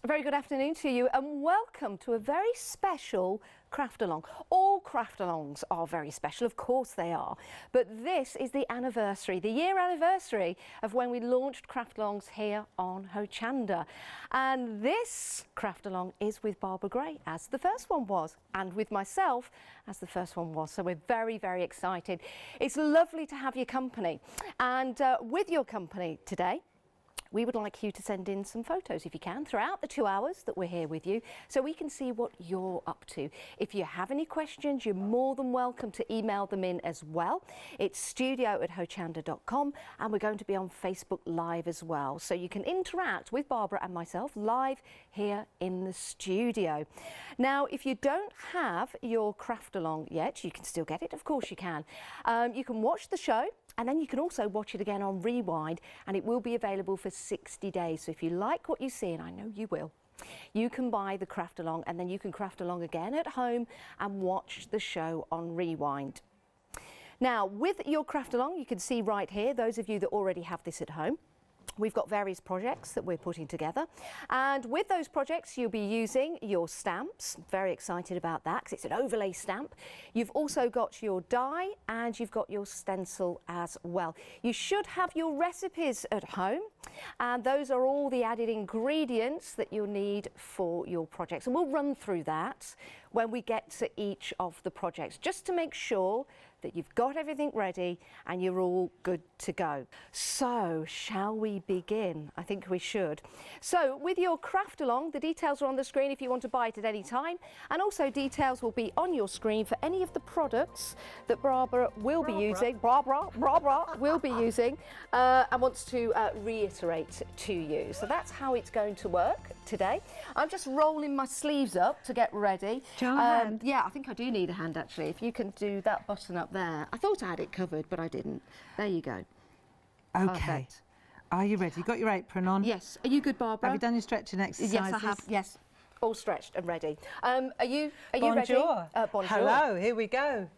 A very good afternoon to you and welcome to a very special Craftalong. All Craftalongs are very special, of course they are, but this is the anniversary, the year anniversary of when we launched Craftalongs here on Hochanda. And this Craftalong is with Barbara Gray, as the first one was, and with myself, as the first one was. So we're very, very excited. It's lovely to have your company. And with your company today, we would like you to send in some photos, if you can, throughout the 2 hours that we're here with you, so we can see what you're up to. If you have any questions, you're more than welcome to email them in as well. It's studio@hochanda.com, and we're going to be on Facebook Live as well. So you can interact with Barbara and myself live here in the studio. Now, if you don't have your Craftalong yet, you can still get it, of course you can. You can watch the show, and then you can also watch it again on Rewind, and it will be available for 60 days. So if you like what you see, and I know you will, you can buy the Craftalong and then you can craft along again at home and watch the show on Rewind. Now, with your Craftalong, you can see right here, those of you that already have this at home, we've got various projects that we're putting together, and with those projects you'll be using your stamps. Very excited about that because it's an overlay stamp. You've also got your die and you've got your stencil as well. You should have your recipes at home, and those are all the added ingredients that you'll need for your projects, and we'll run through that when we get to each of the projects, just to make sure that you've got everything ready and you're all good to go. So, shall we begin? I think we should. So, with your Craftalong, the details are on the screen if you want to buy it at any time, and also details will be on your screen for any of the products that Barbara will be using, will be using, and wants to reiterate to you. So that's how it's going to work today. I'm just rolling my sleeves up to get ready. Yeah, I think I do need a hand actually. If you can do that button up there. I thought I had it covered, but I didn't. There you go. Okay. Perfect. Are you ready? You got your apron on? Yes. Are you good, Barbara? Have you done your stretching exercises? Yes, I have. Yes. All stretched and ready. Are you Bonjour. ready? Bonjour. Hello, here we go.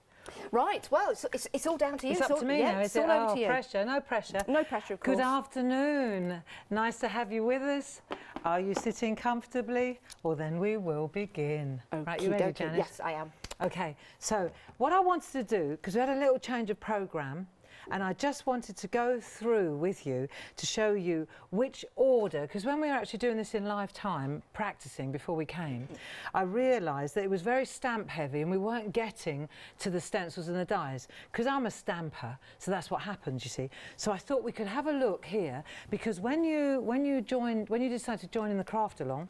Right, well, it's all down to you. It's up to me now, is it? All over to you. Pressure, no pressure. No pressure, of course. Good afternoon. Nice to have you with us. Are you sitting comfortably? Well, then we will begin. Right, you ready, Janice? Yes, I am. Okay, so what I wanted to do, because we had a little change of programme, and I just wanted to go through with you to show you which order, because when we were actually doing this in live time, practicing before we came, I realised that it was very stamp heavy and we weren't getting to the stencils and the dies, because I'm a stamper, so that's what happens, you see. So I thought we could have a look here, because when you decided to join in the Craftalong,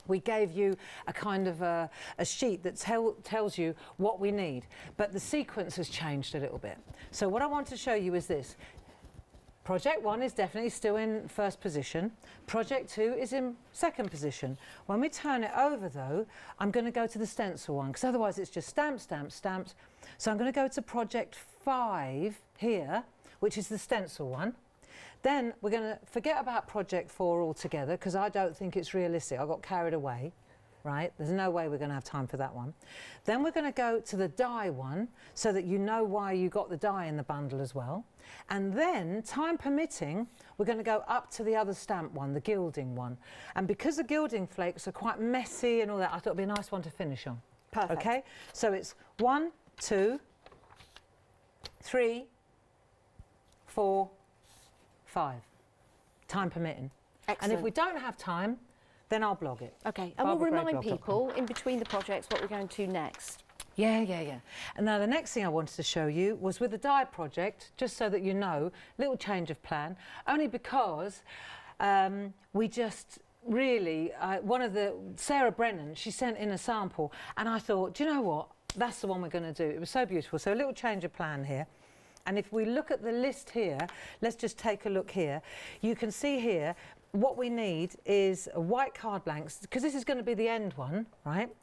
we gave you a kind of a sheet that tells you what we need, but the sequence has changed a little bit. So what I want to show you is this. Project 1 is definitely still in first position. Project 2 is in second position. When we turn it over though, I'm going to go to the stencil one, because otherwise it's just stamps, stamps, stamps. So I'm going to go to Project 5 here, which is the stencil one. Then we're going to forget about Project 4 altogether, because I don't think it's realistic. I got carried away, right? There's no way we're going to have time for that one. Then we're going to go to the die one, so that you know why you got the die in the bundle as well. And then, time permitting, we're going to go up to the other stamp one, the gilding one. And because the gilding flakes are quite messy and all that, I thought it'd be a nice one to finish on. Perfect. Okay? So it's 1, 2, 3, 4, 5, time permitting. Excellent. And if we don't have time, then I'll blog it. Okay, and we'll remind people in between the projects what we're going to next. Yeah. And now the next thing I wanted to show you was with the die project, just so that you know, little change of plan, only because we just really, Sarah Brennan, she sent in a sample, and I thought, do you know what, that's the one we're going to do. It was so beautiful. So a little change of plan here. And if we look at the list here, let's just take a look here. You can see here, what we need is white card blanks, because this is going to be the end one, right?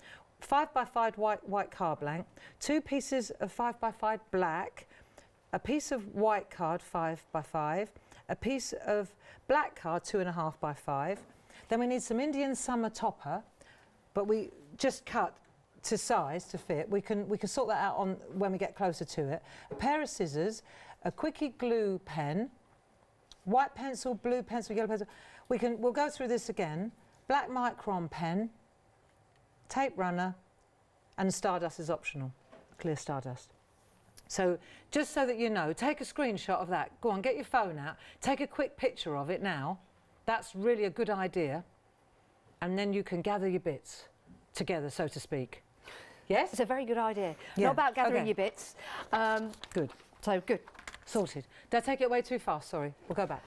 5x5 white card blank, 2 pieces of 5x5 black, a piece of white card 5x5, a piece of black card 2.5x5. Then we need some Indian summer topper, but we just cut to size to fit. We can sort that out on when we get closer to it. A pair of scissors, a quickie glue pen, white pencil, blue pencil, yellow pencil. We'll go through this again. black micron pen, tape runner, and stardust is optional, clear stardust. So just so that you know, take a screenshot of that. Go on, get your phone out, take a quick picture of it now. That's really a good idea. And then you can gather your bits together, so to speak. Yes? It's a very good idea. Yeah. Not about gathering Okay. your bits. Good. So good. Sorted. Did I take it way too fast? Sorry. We'll go back.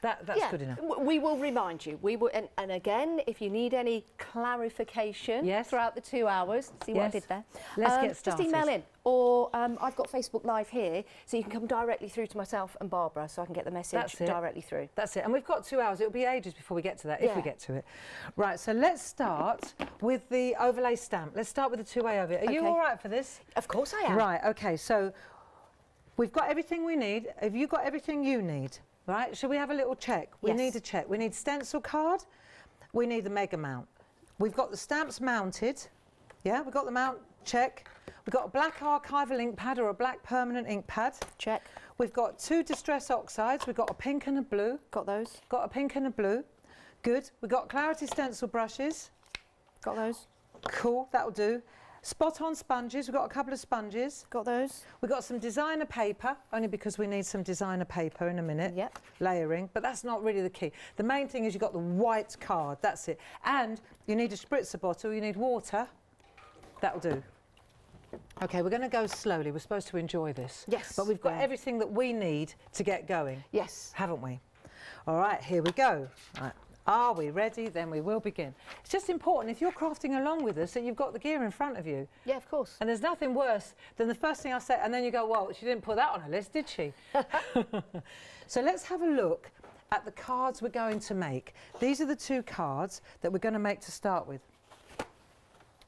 That's yeah, good enough. We will remind you. We will, and again, if you need any clarification throughout the 2 hours, see what I did there? Let's get started. Just email in, or I've got Facebook Live here, so you can come directly through to myself and Barbara, so I can get the message directly through. That's it. And we've got 2 hours. It'll be ages before we get to that, if we get to it. Right, so let's start with the overlay stamp. Let's start with the 2A over it. Are you all right for this? Of course I am. Right, okay, so we've got everything we need. Have you got everything you need? Right, should we have a little check? We need a check. We need stencil card. We need the mega mount. We've got the stamps mounted. Yeah, we've got the mount, check. We've got a black archival ink pad or a black permanent ink pad. Check. We've got 2 distress oxides. We've got a pink and a blue. Got those. Got a pink and a blue. Good. We've got clarity stencil brushes. Got those. Cool, that'll do. Spot on sponges. We've got a couple of sponges. Got those. We've got some designer paper, only because we need some designer paper in a minute. Yep. Layering, but that's not really the key. The main thing is you've got the white card, that's it. And you need a spritzer bottle, you need water. That'll do. Okay, we're going to go slowly. We're supposed to enjoy this. Yes. But we've got everything that we need to get going. Yes. Haven't we? All right, here we go. Right. Are we ready? Then we will begin. It's just important, if you're crafting along with us, that you've got the gear in front of you. Yeah, of course. And there's nothing worse than the first thing I say, and then you go, well, she didn't put that on her list, did she? So let's have a look at the cards we're going to make. These are the 2 cards that we're going to make to start with.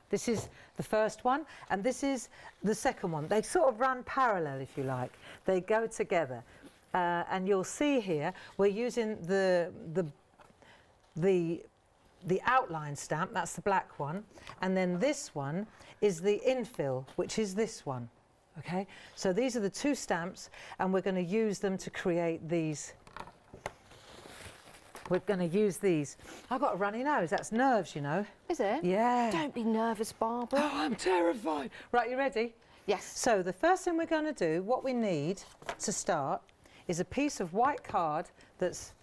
This is the first one, and this is the second one. They sort of run parallel, if you like. They go together. And you'll see here, we're using the outline stamp, that's the black one, and then this one is the infill, which is this one. Okay, so these are the 2 stamps, and we're going to use them to create these. We're going to use these. I've got a runny nose, that's nerves, you know. Is it? Yeah. Don't be nervous, Barbara. Oh, I'm terrified. Right, you ready? Yes. So the first thing we're going to do, what we need to start, is a piece of white card that's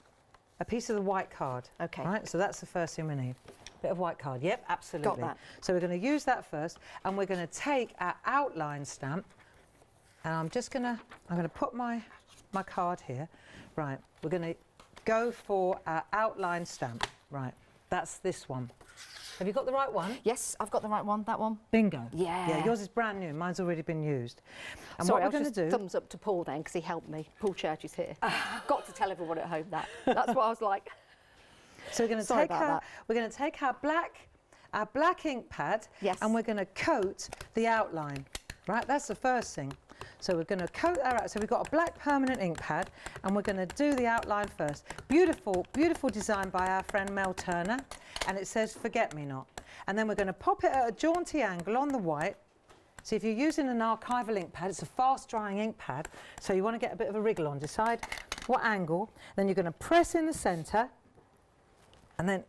a piece of the white card. Okay. Right, so that's the first thing we need. Bit of white card. Yep, absolutely. Got that. So we're going to use that first, and we're going to take our outline stamp, and I'm going to put my card here. Right, we're going to go for our outline stamp. Right, that's this one. Have you got the right one? Yes, I've got the right one, that one. Bingo. Yeah. Yeah, yours is brand new. Mine's already been used. And Sorry, what we're I going was to just do... thumbs up to Paul then, because he helped me. Paul Church is here. Got to tell everyone at home that. That's what I was like. So we're going to take our black ink pad, and we're going to coat the outline. Right, that's the first thing. So we're going to coat our out. So we've got a black permanent ink pad, and we're going to do the outline first. Beautiful, beautiful design by our friend Mel Turner, and it says "Forget Me Not." And then we're going to pop it at a jaunty angle on the white. So if you're using an archival ink pad, it's a fast-drying ink pad, so you want to get a bit of a wriggle on. Decide what angle. Then you're going to press in the centre, and then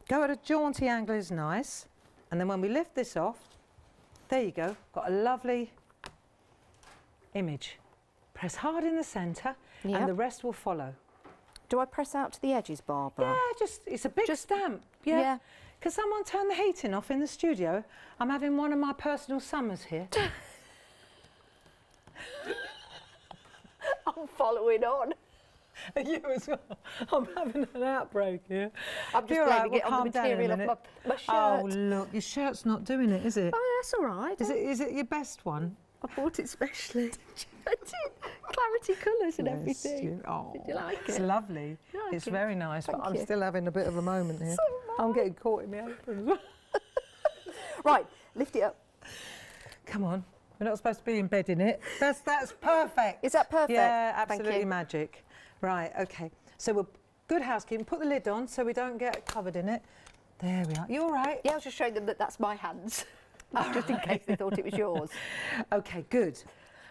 go at a jaunty angle is nice. And then when we lift this off, there you go, got a lovely image. Press hard in the centre, and the rest will follow. Do I press out to the edges, Barbara? Yeah, it's a big stamp. Yeah. Can someone turn the heating off in the studio? I'm having one of my personal summers here. I'm following on. You as well. I'm having an outbreak here. I'm just blaming it on the material of my shirt. Oh, look, your shirt's not doing it, is it? Oh, that's all right. Is it your best one? I bought it specially. I did. Clarity colours and everything. Oh, did you like it? It's lovely. It's very nice, but I'm still having a bit of a moment here. So I'm getting caught in my apron as well. Right, lift it up. Come on. We're not supposed to be in bed in it. That's perfect. Is that perfect? Yeah, Thank absolutely you. magic. Right, okay. So we're good housekeeping. Put the lid on so we don't get covered in it. There we are. You all right? Yeah, I was just showing them that that's my hands. Just in case they thought it was yours. Okay, good.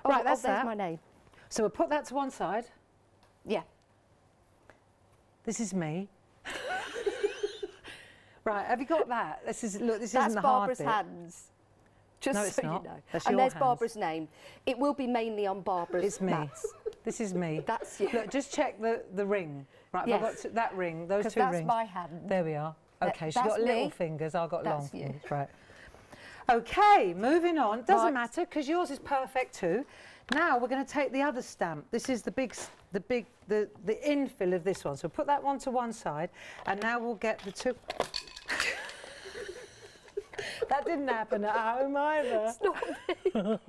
Oh, Right, that's there's that. my name. So we'll put that to one side. Yeah. This is me. Right, have you got that? This is, look, this That's isn't the hard Barbara's bit. hands. Just No, it's so not. you know. That's And your there's hands. Barbara's name. It will be mainly on Barbara's It's me. mats. This is me. That's you. Look, just check the ring. Right, Yes. I've got that ring, those 'Cause two that's rings. my hand. There we are. Okay, she's that's got little me. fingers, I've got long That's you. fingers. Right. Okay, moving on. Doesn't Right. matter because yours is perfect too. Now we're going to take the other stamp. This is the infill of this one. So put that one to one side, and now we'll get the two. That didn't happen at home either. It's not me.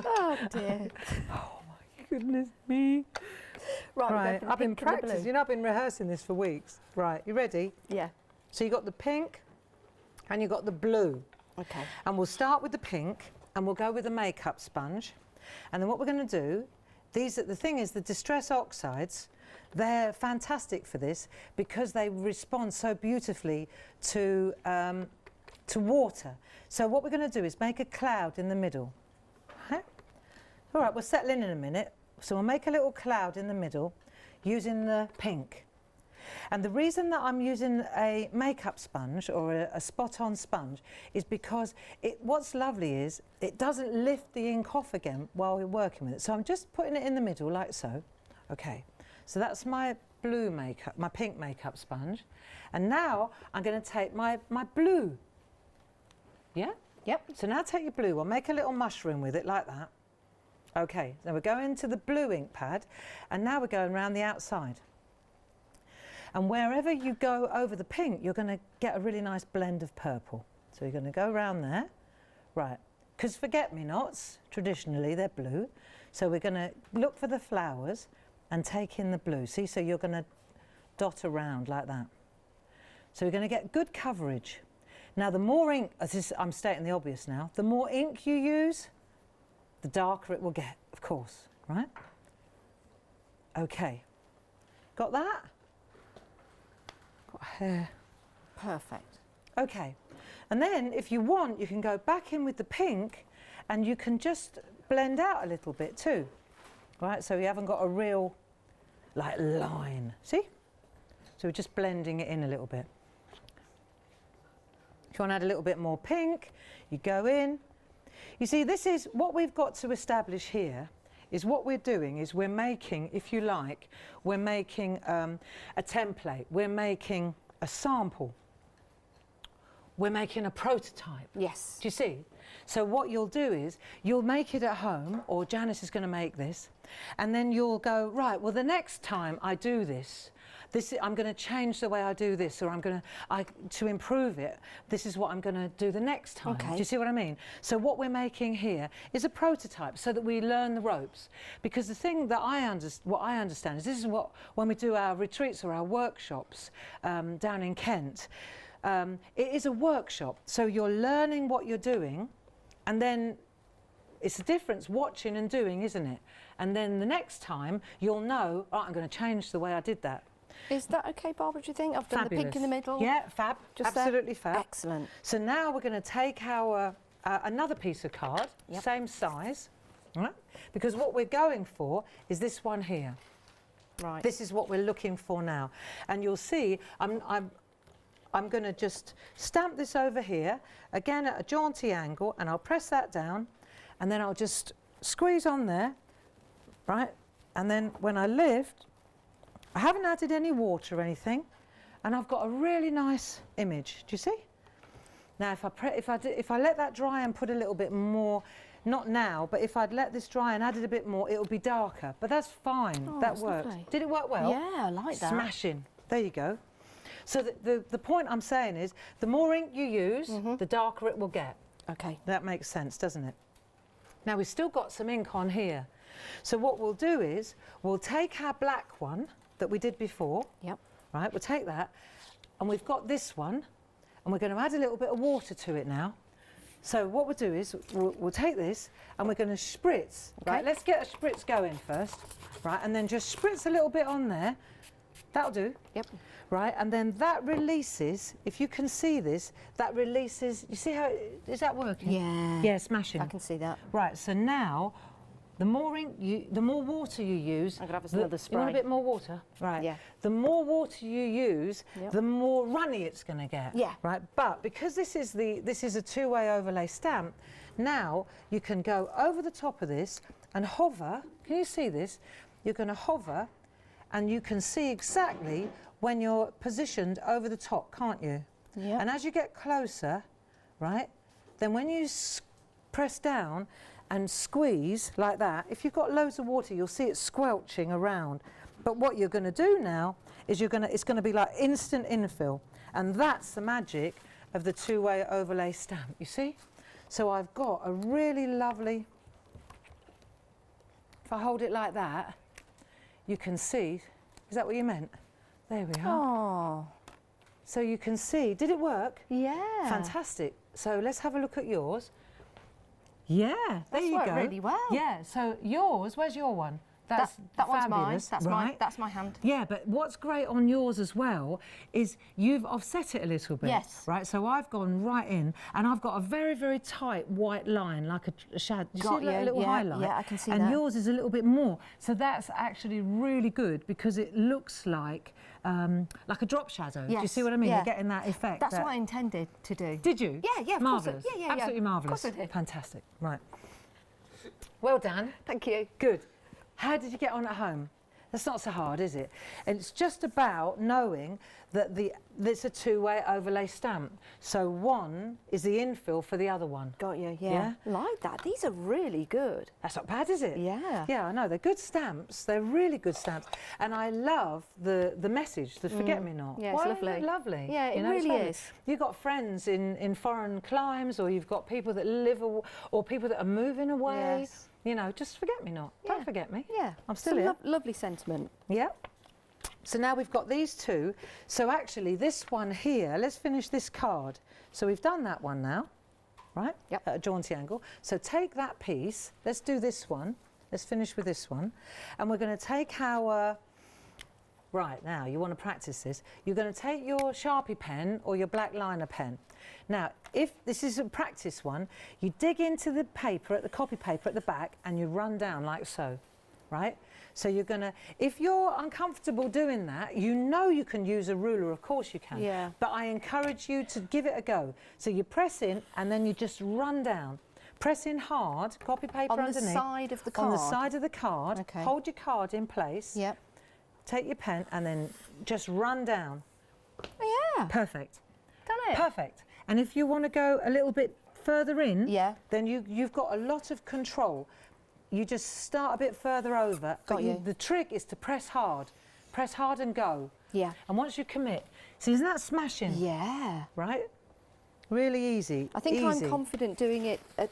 Oh dear. Oh my goodness me. Right, I've been practicing. You know, I've been rehearsing this for weeks. Right, you ready? Yeah. So you got the pink and you got the blue. Okay. And we'll start with the pink and we'll go with the makeup sponge. And then what we're going to do, the thing is the Distress Oxides, they're fantastic for this because they respond so beautifully to water. So what we're going to do is make a cloud in the middle. Okay? All right, we'll settle in a minute. So we'll make a little cloud in the middle using the pink. And the reason that I'm using a makeup sponge or a spot-on sponge is because what's lovely is it doesn't lift the ink off again while we're working with it. So I'm just putting it in the middle like so. Okay, so that's my blue makeup, my pink makeup sponge. And now I'm going to take my blue. Yeah? Yep. So now take your blue one, make a little mushroom with it like that. Okay, so we're going to the blue ink pad and now we're going around the outside. And wherever you go over the pink, you're going to get a really nice blend of purple. So you're going to go around there. Right, because forget-me-nots, traditionally they're blue. So we're going to look for the flowers and take in the blue. See, so you're going to dot around like that. So we're going to get good coverage. Now the more ink, I'm stating the obvious now, the more ink you use, the darker it will get, of course, right? Okay, got that? Got hair. Perfect. Okay, and then if you want, you can go back in with the pink and you can just blend out a little bit too, right? So you haven't got a real, like, line, see? So we're just blending it in a little bit. If you want to add a little bit more pink, you go in. You see, this is what we've got to establish here is what we're doing is we're making, if you like, we're making a template, we're making a sample, we're making a prototype. Yes. Do you see? So what you'll do is you'll make it at home, or Janice is going to make this, and then you'll go, right, well, the next time I do this, I'm going to change the way I do this, or to improve it, this is what I'm going to do the next time. Okay. Do you see what I mean? So what we're making here is a prototype so that we learn the ropes. Because the thing that what I understand is this is what, when we do our retreats or our workshops down in Kent, it is a workshop. So you're learning what you're doing, and then it's a difference watching and doing, isn't it? And then the next time you'll know, oh, I'm going to change the way I did that. Is that okay, Barbara, do you think? I've done Fabulous. the pink in the middle. Yeah, fab. Just Absolutely there. fab. Excellent. So now we're going to take our another piece of card, Yep. same size, right? Because what we're going for is this one here. Right. This is what we're looking for now. And you'll see, I'm going to just stamp this over here, again at a jaunty angle, and I'll press that down, and then I'll just squeeze on there, right? And then when I lift, I haven't added any water or anything, and I've got a really nice image. Do you see? Now, if I let that dry and put a little bit more, not now, but if I'd let this dry and added a bit more, it would be darker. But that's fine. Oh, that that's worked. lovely. Did it work well? Yeah, I like that. Smashing. There you go. So the point I'm saying is, the more ink you use, the darker it will get. Okay. That makes sense, doesn't it? Now, we've still got some ink on here. So what we'll do is, we'll take our black one that we did before. Yep. Right, we'll take that, and we've got this one, and we're going to add a little bit of water to it now. So what we'll do is, we'll take this, and we're going to spritz. Okay. Right, let's get a spritz going first. Right, and then just spritz a little bit on there. That'll do. Yep. Right, and then that releases, if you can see this, that releases, you see how, is that working? Yeah. Yeah, smashing. I can see that. Right, so now, the more ink the more water you use. I'm gonna have another spray. You want a bit more water? Right. Yeah. The more water you use, Yep. the more runny it's going to get. Yeah. Right. But because this is a two-way overlay stamp, now you can go over the top of this and hover. Can you see this? You're going to hover, and you can see exactly when you're positioned over the top, can't you? Yeah. And as you get closer, right, then when you press down and squeeze like that, if you've got loads of water, you'll see it squelching around. But what you're going to do now is it's going to be like instant infill, and that's the magic of the two-way overlay stamp. You see? So I've got a really lovely. If I hold it like that, you can see. Is that what you meant? There we are. Oh. So you can see. Did it work? Yeah. Fantastic. So let's have a look at yours. Yeah, there you worked go. really well. Yeah, so yours, where's your one? That one's mine. fabulous, right? That's my hand. Yeah, but what's great on yours as well is you've offset it a little bit. Yes. Right, so I've gone right in and I've got a very, very tight white line, like a shadow. You Got see a little yeah, highlight? yeah, I can see and that. yours is a little bit more. So that's actually really good because it looks like a drop shadow. Do you Yes, see what I mean? yeah. You're getting that effect. That's what I intended to do. Did you? Yeah, yeah, of course I- Marvellous. yeah, yeah, yeah. Absolutely marvellous. Of course I did. Fantastic. Right. Well done. Thank you. Good. How did you get on at home? That's not so hard, is it? And it's just about knowing that it's a two-way overlay stamp. So one is the infill for the other one. Got you, Yeah? yeah. Like that. These are really good. That's not bad, is it? Yeah. Yeah, I know. They're good stamps. They're really good stamps. And I love the message, the forget-me-not. Yeah, it's Why lovely. Isn't it lovely? Yeah, it it's really lovely. is. You've got friends in foreign climes, or you've got people that live, or people that are moving away. Yes. You know, just forget me not. Yeah. Don't forget me. Yeah. I'm still Some here. lovely sentiment. Yep. So now we've got these two. So actually this one here, let's finish this card. So we've done that one now, right? Yep. At a jaunty angle. So take that piece, let's do this one. Let's finish with this one. And we're going to take our, right now, you want to practice this. You're going to take your Sharpie pen or your black liner pen. Now, if this is a practice one, you dig into the paper, at the copy paper at the back, and you run down like so, right? So you're going to, if you're uncomfortable doing that, you know you can use a ruler, of course you can. Yeah. But I encourage you to give it a go. So you press in and then you just run down. Press in hard, copy paper On the underneath. side of the card? On the side of the card. Okay. Hold your card in place. Yep. Take your pen and then just run down. Oh, yeah. Perfect. Done it. Perfect. And if you want to go a little bit further in, Yeah. then you've got a lot of control. You just start a bit further over. Got you. The trick is to press hard and go. Yeah. And once you commit, see, isn't that smashing? Yeah. Right? Really easy. I think easy. I'm confident doing it at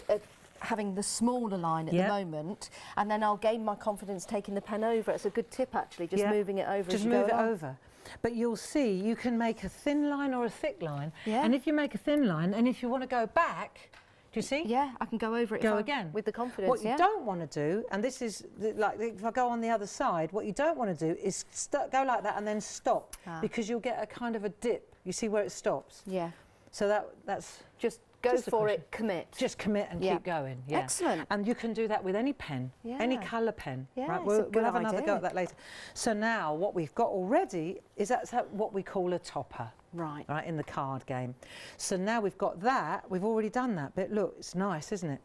having the smaller line at Yeah. the moment, and then I'll gain my confidence taking the pen over. It's a good tip, actually, just Yeah. moving it over. Just as you move go it along. over. But you'll see you can make a thin line or a thick line. Yeah. And if you make a thin line, and if you want to go back, do you see? Yeah, I can go over it. Go if again. with the confidence. What you yeah. don't want to do, and this is like if I go on the other side, what you don't want to do is go like that and then stop, because you'll get a kind of a dip. You see where it stops? Yeah. So that's Just go Just a for question. it. Commit. just commit and Yeah. keep going. Yeah. Excellent. And you can do that with any pen, any Yeah. colour pen. Yeah, right? it's a We'll good have another go idea. at that later. So now what we've got already is that's what we call a topper. Right. Right, in the card game. So now we've got that, we've already done that bit. Look, it's nice, isn't it?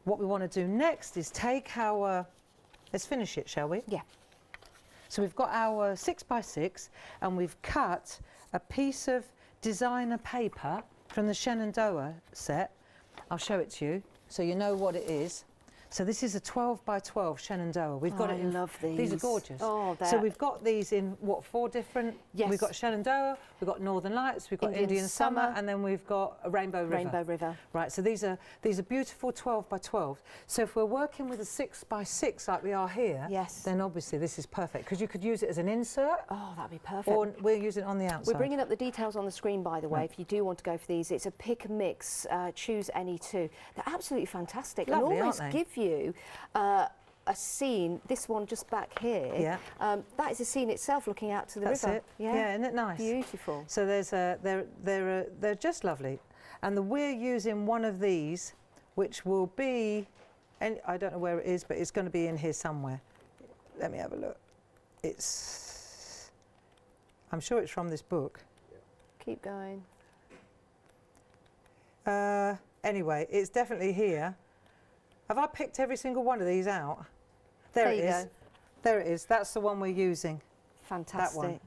What we want to do next is take our, let's finish it, shall we? Yeah. So we've got our 6x6 and we've cut a piece of designer paper from the Shenandoah set. I'll show it to you so you know what it is. So this is a 12x12 Shenandoah. We've got it in. I love these. These are gorgeous. Oh, so they're- we've got these in what, 4 different? Yes. We've got Shenandoah, we've got Northern Lights, we've got Indian Summer, and then we've got a Rainbow River. Rainbow River. Right. So these are beautiful 12x12. So if we're working with a 6x6 like we are here, Yes. then obviously this is perfect because you could use it as an insert, Oh, that'd be perfect. or we'll use it on the outside. We're bringing up the details on the screen, by the way, if you do want to go for these. It's a pick and mix, choose any two. They're absolutely fantastic Lovely, and almost aren't they? give you a scene. This one just back here, Yeah. that is a scene itself looking out to the That's river. it. Yeah, isn't it nice? Beautiful. So there's they're just lovely, and we're using one of these, which will be and I don't know where it is, but it's going to be in here somewhere. Let me have a look. I'm sure it's from this book. Keep going. Anyway, it's definitely here. Have I picked every single one of these out? There it is. There it is. That's the one we're using. Fantastic. That one.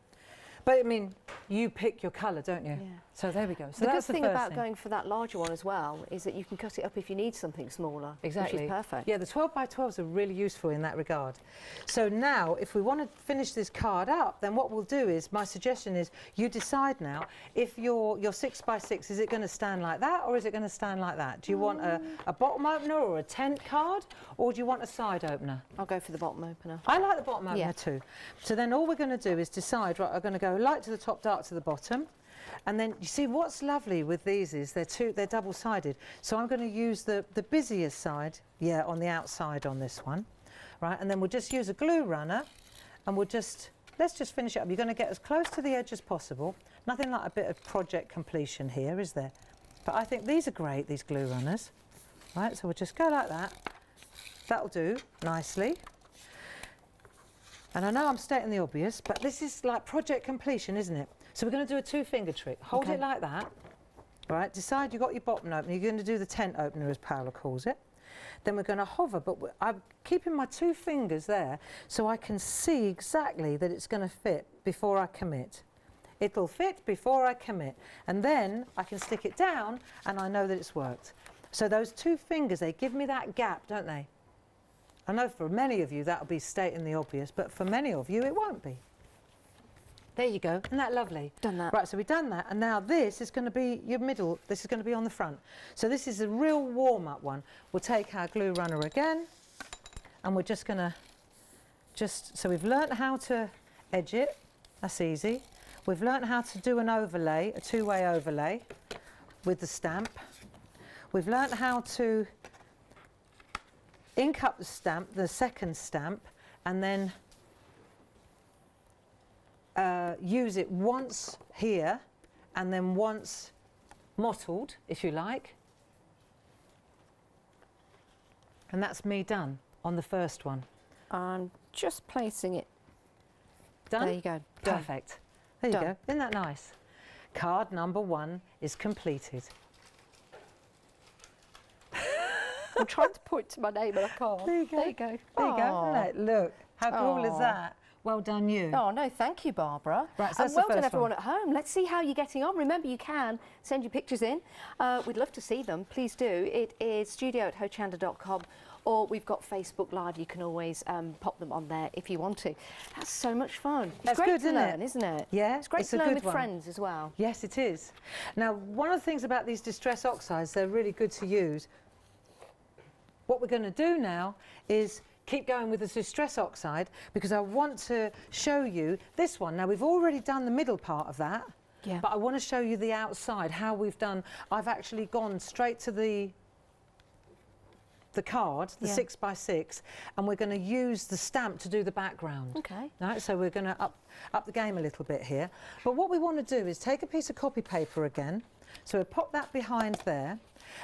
But I mean, you pick your colour, don't you? Yeah. So there we go. So The good that's thing the first about thing. going for that larger one as well is that you can cut it up if you need something smaller. Exactly. Which is perfect. Yeah, the 12 by 12s are really useful in that regard. So now, if we want to finish this card up, then what we'll do is, my suggestion is, you decide now if your 6 by 6, is it going to stand like that or is it going to stand like that? Do you want a bottom opener or a tent card, or do you want a side opener? I'll go for the bottom opener. I like the bottom opener too. So then all we're going to do is decide, right, I'm going to go light to the top, dark to the bottom. And then you see what's lovely with these is they're double-sided. So I'm going to use the busiest side, on the outside on this one, right? And then we'll just use a glue runner, and let's just finish it up. You're going to get as close to the edge as possible. Nothing like a bit of project completion here, is there? But I think these are great, these glue runners, right? So we'll just go like that. That'll do nicely. And I know I'm stating the obvious, but this is like project completion, isn't it? So we're going to do a 2-finger trick. Hold it like that, right? Decide you've got your bottom opener. You're going to do the tent opener, as Paola calls it. Then we're going to hover, but I'm keeping my 2 fingers there so I can see exactly that it's going to fit before I commit. It'll fit before I commit. And then I can stick it down and I know that it's worked. So those 2 fingers, they give me that gap, don't they? I know for many of you that'll be stating the obvious, but for many of you it won't be. There you go. Isn't that lovely? Done that. Right, so we've done that, and now this is going to be your middle. This is going to be on the front. So this is a real warm-up one. We'll take our glue runner again, and we're just going to so we've learnt how to edge it. That's easy. We've learnt how to do an overlay, a 2-way overlay with the stamp. We've learnt how to ink up the stamp, the second stamp, and then use it once here and then once mottled, if you like. And that's me done on the first one. I'm just placing it. Done? There you go. Perfect. There you Done. go. Isn't that nice? Card number 1 is completed. I'm trying to point to my name and I can't. There you go. There you go. There you go. Aw. Look, how cool is Aw. that? Well done, you. Oh, no, thank you, Barbara. Right, so and that's well the done, first everyone one. at home. Let's see how you're getting on. Remember, you can send your pictures in. We'd love to see them. Please do. It is studio@hochanda.com, or we've got Facebook Live. You can always pop them on there if you want to. That's so much fun. It's That's great good, to isn't learn, it? isn't it? Yeah, It's great it's to a learn good with one. friends as well. Yes, it is. Now, one of the things about these distress oxides, they're really good to use. What we're going to do now is keep going with the distress oxide, because I want to show you this one. Now, we've already done the middle part of that, but I want to show you the outside, how we've done. I've actually gone straight to the card, the 6 by 6, and we're going to use the stamp to do the background. Okay. Right, so we're going to up the game a little bit here. But what we want to do is take a piece of copy paper again. So we'll pop that behind there,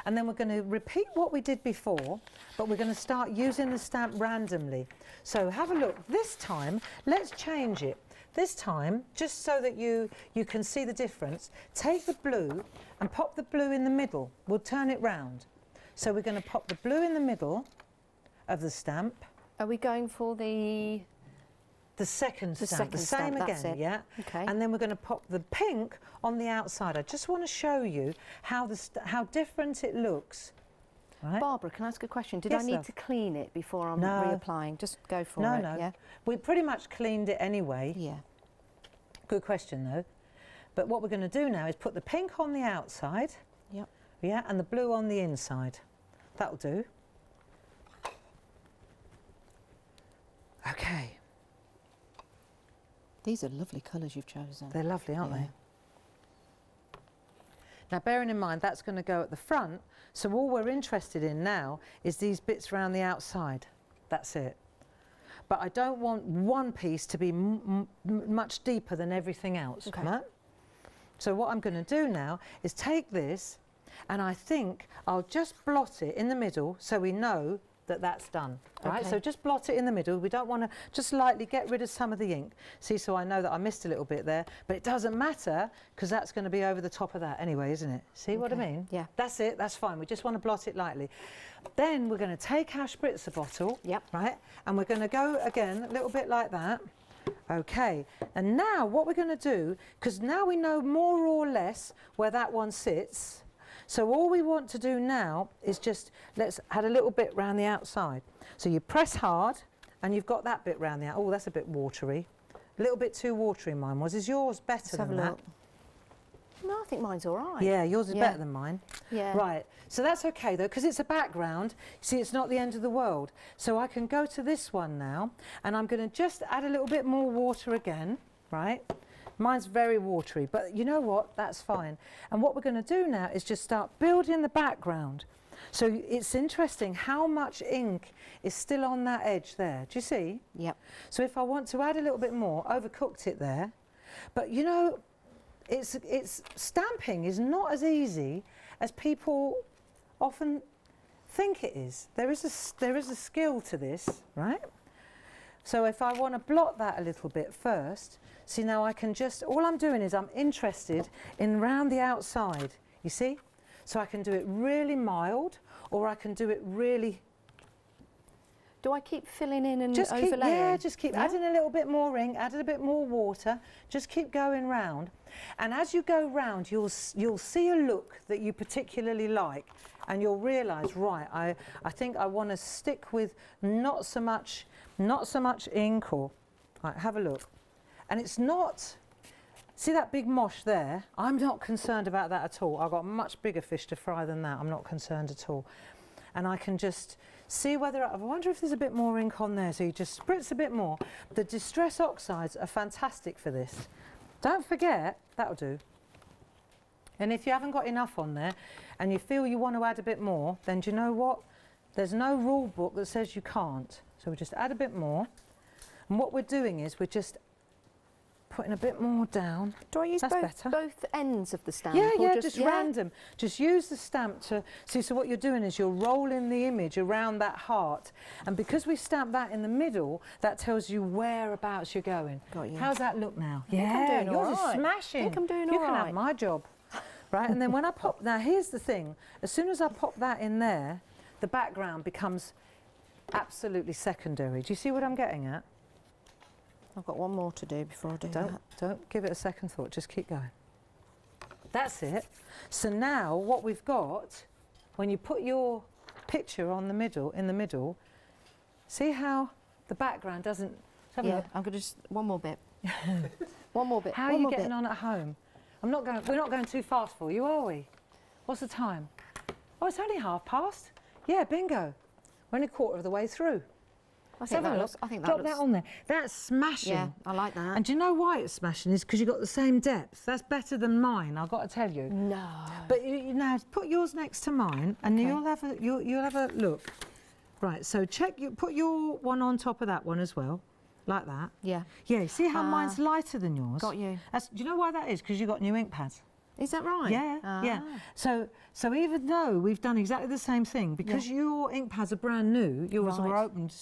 and then we're going to repeat what we did before, but we're going to start using the stamp randomly. So have a look. This time, let's change it. This time, just so that you can see the difference, take the blue and pop the blue in the middle. We'll turn it round. So we're going to pop the blue in the middle of the stamp. Are we going for the second stamp, second the same stamp, that's again, it. yeah? Okay. And then we're going to pop the pink on the outside. I just want to show you how different it looks. Right? Barbara, can I ask a question? Did Yes, I need love. to clean it before I'm No. reapplying? Just go for it. No. Yeah. We pretty much cleaned it anyway. Yeah. Good question, though. But what we're going to do now is put the pink on the outside. Yep. Yeah, and the blue on the inside. That'll do. Okay. These are lovely colours you've chosen. They're lovely, aren't Yeah. they? Now, bearing in mind that's going to go at the front, so all we're interested in now is these bits around the outside. That's it. But I don't want one piece to be much deeper than everything else. Okay. Right? So what I'm going to do now is take this, and I think I'll just blot it in the middle so we know that that's done, right? Okay. So just blot it in the middle. We don't want to, just lightly get rid of some of the ink. See, so I know that I missed a little bit there, but it doesn't matter because that's going to be over the top of that anyway, isn't it? See what I mean? Yeah. That's it, that's fine. We just want to blot it lightly. Then we're going to take our spritzer bottle, right? And we're going to go again, a little bit like that. Okay, and now what we're going to do, because now we know more or less where that one sits, so all we want to do now is just, let's add a little bit round the outside. So you press hard, and you've got that bit round the outside. Oh, that's a bit watery. A little bit too watery mine was. Is yours better than that? No, I think mine's all right. Yeah, yours is better than mine. Yeah. Right, so that's okay though, because it's a background. See, it's not the end of the world. So I can go to this one now, and I'm going to just add a little bit more water again, right? Mine's very watery, but you know what? That's fine. And what we're going to do now is just start building the background. So it's interesting how much ink is still on that edge there. Do you see? Yep. So if I want to add a little bit more, overcooked it there. But you know, it's stamping is not as easy as people often think it is. There is a skill to this, right? So if I want to blot that a little bit first, see now I can just, all I'm doing is I'm interested in round the outside, you see? So I can do it really mild, or I can do it really... Do I keep filling in and just overlaying? Just keep adding a little bit more ink, adding a bit more water, just keep going round. And as you go round, you'll see a look that you particularly like, and you'll realise, right, I think I want to stick with not so much ink, or, right, have a look. And it's not, see that big mosh there? I'm not concerned about that at all. I've got much bigger fish to fry than that. I'm not concerned at all. And I can just see whether, I wonder if there's a bit more ink on there. So you just spritz a bit more. The Distress Oxides are fantastic for this. Don't forget, that'll do. And if you haven't got enough on there and you feel you want to add a bit more, then do you know what? There's no rule book that says you can't. So we just add a bit more. And what we're doing is we're just putting a bit more down. Do I use both ends of the stamp? Yeah, just random. Just use the stamp to see. So what you're doing is you're rolling the image around that heart, and because we stamp that in the middle, that tells you whereabouts you're going. Got you. How's that look now? I think I'm doing yours all is right. smashing. I think I'm doing all You can right. have my job, right? And then when I pop, now here's the thing. As soon as I pop that in there, the background becomes absolutely secondary. Do you see what I'm getting at? I've got one more to do before I do that. Don't give it a second thought, just keep going. That's it. So now what we've got, when you put your picture on the middle, in the middle, see how the background doesn't... I'm going to just, one more bit. One more bit. How are you getting on at home? we're not going too fast for you, are we? What's the time? Oh, it's only 1/2 Yeah, bingo. We're only a quarter of the way through. I think that looks, Drop that on there. That's smashing. Yeah, I like that. And do you know why it's smashing? Is because you've got the same depth. That's better than mine, I've got to tell you. No. But you now put yours next to mine, and Okay. you'll have a look. Right. So put your one on top of that one as well, like that. Yeah. Yeah. See how mine's lighter than yours? Got you. Do you know why that is? Because you've got new ink pads. Is that right? Yeah, yeah. So even though we've done exactly the same thing, because your ink pads are brand new, yours were opened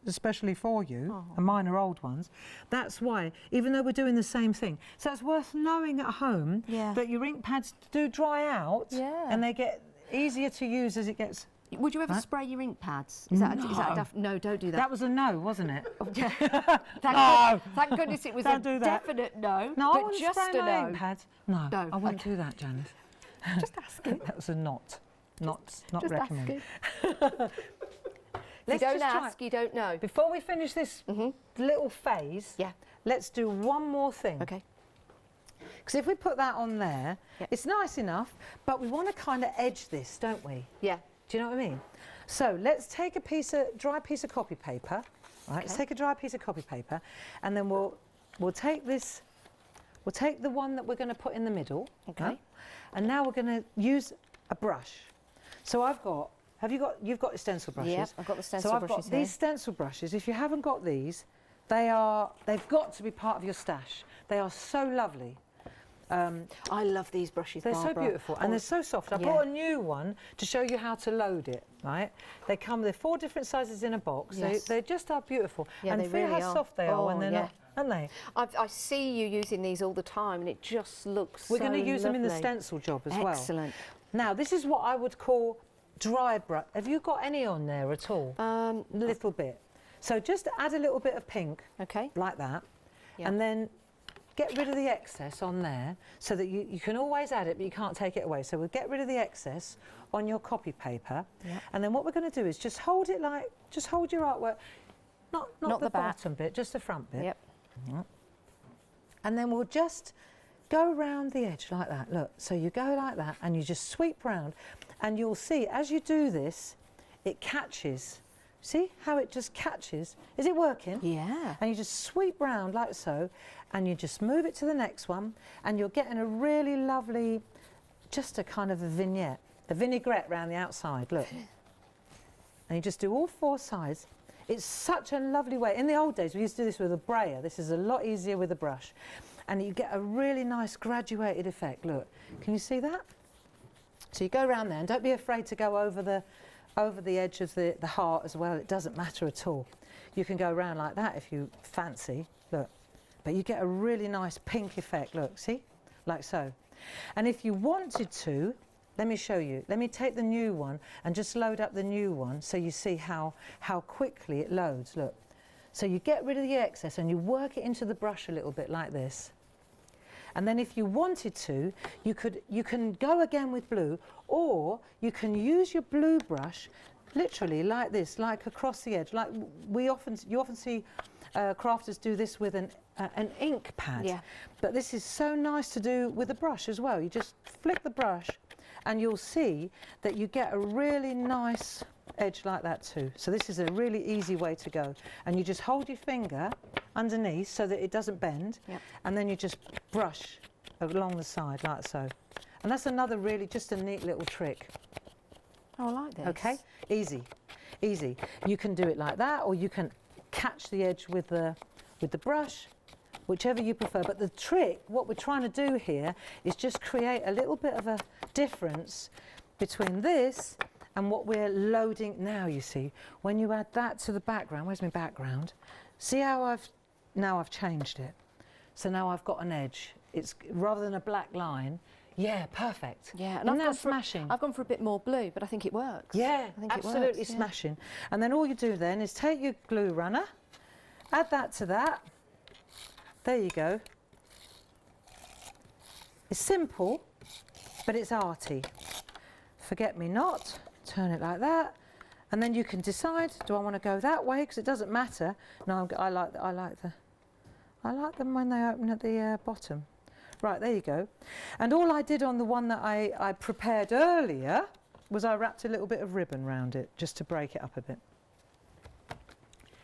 especially for you, and mine are old ones. That's why, even though we're doing the same thing, so it's worth knowing at home that your ink pads do dry out, and they get easier to use as it gets. Would you ever spray your ink pads? Is that no, don't do that. That was a no, wasn't it? Thank goodness it was a definite no. No, I but wouldn't just spray a my no. ink pads. No, I wouldn't do that, Janice. Just asking. That was a not Just recommended. asking. If you don't ask, you don't know. Before we finish this little phase, let's do one more thing. Okay. Because if we put that on there, it's nice enough, but we want to kind of edge this, don't we? Yeah. Do you know what I mean? So let's take a dry piece of copy paper. Right, let's take a dry piece of copy paper, and then we'll take this. We'll take the one that we're going to put in the middle. Okay. And now we're going to use a brush. So you've got stencil brushes. Yeah, I've got the stencil brushes. So I've got these stencil brushes. If you haven't got these, they've got to be part of your stash. They are so lovely. I love these brushes, They're Barbara. so beautiful and they're so soft. I bought a new one to show you how to load it, right? They're 4 different sizes in a box. Yes. They just are beautiful. Yeah, and they feel really how are. soft they are when they're not, aren't they? I see you using these all the time and it just looks We're going to use them in the stencil job as well. Excellent. Now, this is what I would call dry brush. Have you got any on there at all? A little bit. So just add a little bit of pink, like that, and then get rid of the excess on there so that you can always add it, but you can't take it away. So we'll get rid of the excess on your copy paper, and then what we're going to do is just hold it just hold your artwork, not the bottom bit, just the front bit. Yep. And then we'll just go round the edge like that. Look, so you go like that and you just sweep round, and you'll see as you do this, it catches. See how it just catches? Is it working? Yeah. And you just sweep round like so, and you just move it to the next one, and you're getting a really lovely, just a kind of a vinaigrette round the outside, look. And you just do all 4 sides. It's such a lovely way. In the old days, we used to do this with a brayer. This is a lot easier with a brush. And you get a really nice graduated effect, look. Can you see that? So you go around there, and don't be afraid to go over the edge of the heart as well. It doesn't matter at all. You can go around like that if you fancy, look. But you get a really nice pink effect, look, see? Like so. And if you wanted to, let me show you. Let me take the new one and just load up the new one so you see how quickly it loads, look. So you get rid of the excess and you work it into the brush a little bit like this. And then if you wanted to, you can go again with blue, or you can use your blue brush literally like this, like across the edge. Like you often see crafters do this with an ink pad. Yeah. But this is so nice to do with a brush as well. You just flick the brush and you'll see that you get a really nice edge like that too. So this is a really easy way to go. And you just hold your finger underneath so that it doesn't bend, and then you just brush along the side like so. And that's another really just a neat little trick. Oh, I like this. Okay, easy, easy. You can do it like that, or you can catch the edge with the brush, whichever you prefer. But the trick, what we're trying to do here, is just create a little bit of a difference between this and what we're loading now. You see, when you add that to the background, where's my background? See how I've changed it. So now I've got an edge. It's rather than a black line. Yeah, perfect. Yeah, and that's smashing. I've gone for a bit more blue, but I think it works. Yeah, I think absolutely it works, smashing. And then all you do then is take your glue runner, add that to that. There you go. It's simple, but it's arty. Forget me not. Turn it like that, and then you can decide: do I want to go that way? Because it doesn't matter. No, I like them when they open at the bottom. Right, there you go. And all I did on the one that I prepared earlier was I wrapped a little bit of ribbon round it just to break it up a bit.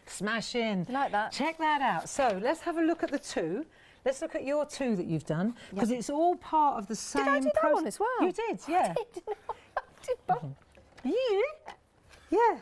Smashing. You like that? Check that out. So let's have a look at the 2. Let's look at your 2 that you've done, because it's all part of the same process. Did I do that one as well? You did, yeah. I did. Yeah.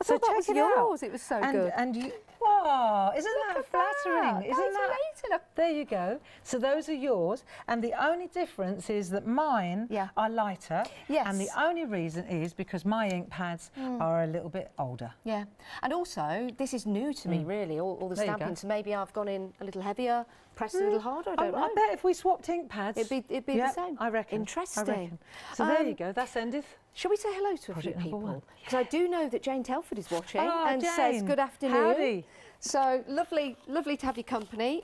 I thought that was yours. It was so good. And you, wow, isn't that flattering? That. Isn't that amazing? There you go. So those are yours, and the only difference is that mine are lighter. Yes. And the only reason is because my ink pads are a little bit older. Yeah. And also, this is new to me, really. All the stamping. So maybe I've gone in a little heavier, pressed a little harder. I don't know. I bet if we swapped ink pads, it'd be the same. I reckon. Interesting. I reckon. So there you go. That's ended. Shall we say hello to a few people? Because I do know that Jane Telford is watching and Jane. says good afternoon. Howdy. So lovely to have your company.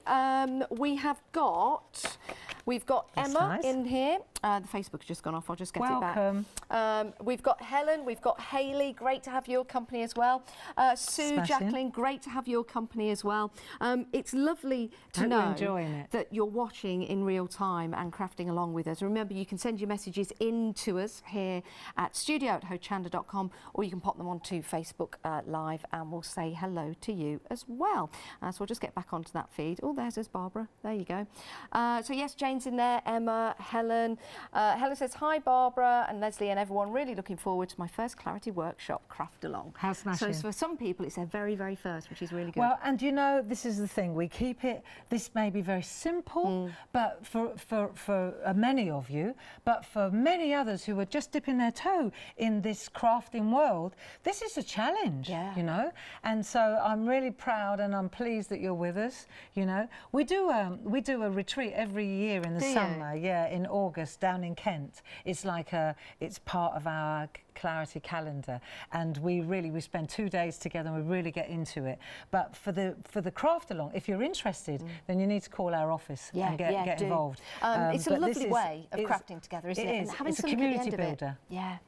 We've got Emma in here. The Facebook's just gone off. I'll just get it back. We've got Helen. We've got Hayley. Great to have your company as well. Sue, Jacqueline. Great to have your company as well. It's lovely to know that you're watching in real time and crafting along with us. Remember, you can send your messages in to us here at studio@hochanda.com, or you can pop them onto Facebook Live, and we'll say hello to you as well. So we'll just get back onto that feed. Oh, there's us, Barbara. There you go. So yes, Jane's in there, Emma, Helen. Helen says, hi Barbara and Leslie and everyone, really looking forward to my first Clarity Workshop Craftalong. How smashing. So for some people it's their very, very first, which is really good. Well, and you know, this is the thing, we keep it, this may be very simple, but for many of you, but for many others who are just dipping their toe in this crafting world, this is a challenge, you know, and so I'm really proud and I'm pleased that you're with us. You know, we do a retreat every year in the summer, in August down in Kent. It's like it's part of our Clarity calendar, and we spend 2 days together and we really get into it. But for the Craftalong, if you're interested, then you need to call our office and get involved. It's a lovely way of crafting together, isn't it? It is. And having it's a community builder. Yeah.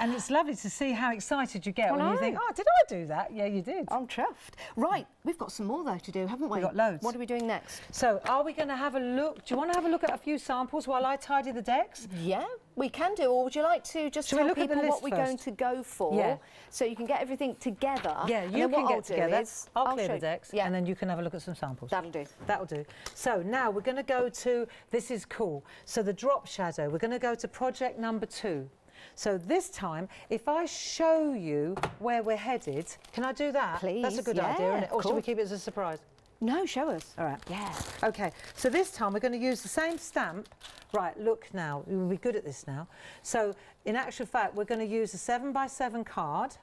And it's lovely to see how excited you get when you think, oh, did I do that? Yeah, you did. I'm chuffed. Right, we've got some more though to do, haven't we? We've got loads. What are we doing next? So are we going to have a look? Do you want to have a look at a few samples while I tidy the decks? Yeah, we can do. Or would you like to just tell people what we're going to go for, so you can get everything together? Yeah, you can get together. I'll clear the decks, and then you can have a look at some samples. That'll do. That'll do. So now we're going to go to, this is cool, so the drop shadow, we're going to go to project number 2. So this time, if I show you where we're headed, can I do that? Please. That's a good idea, isn't it? Or should we keep it as a surprise? No, show us. All right. Yeah. Okay, so this time we're going to use the same stamp. Right, look now, we'll be good at this now. So in actual fact, we're going to use a 7x7 card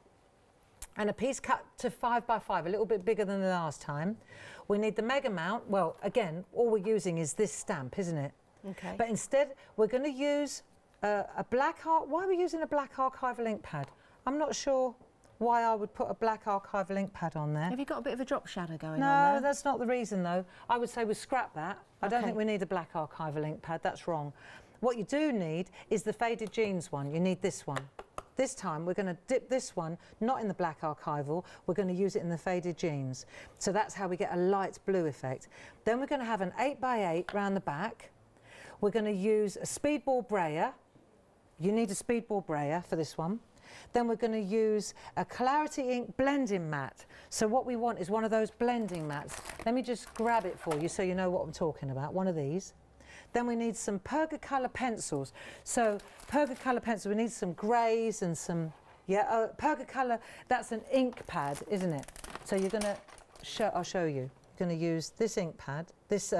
and a piece cut to 5x5, a little bit bigger than the last time. We need the mega mount. Well, again, all we're using is this stamp, isn't it? Okay. But instead, we're going to use a black why are we using a black archival ink pad? I'm not sure why I would put a black archival ink pad on there. Have you got a bit of a drop shadow going on No, there? that's not the reason though. I would say we scrap that. I don't think we need a black archival ink pad, that's wrong. What you do need is the faded jeans one. You need this one. This time we're going to dip this one, not in the black archival, we're going to use it in the faded jeans. So that's how we get a light blue effect. Then we're going to have an 8x8 round the back. We're going to use a speedball brayer. You need a speedball brayer for this one. Then we're going to use a Clarity ink blending mat. So what we want is one of those blending mats. Let me just grab it for you so you know what I'm talking about, one of these. Then we need some Pergacolour pencils. So Pergacolour pencils, we need some greys and some, Pergacolour, that's an ink pad, isn't it? So you're going to, I'll show you. You're going to use this ink pad, this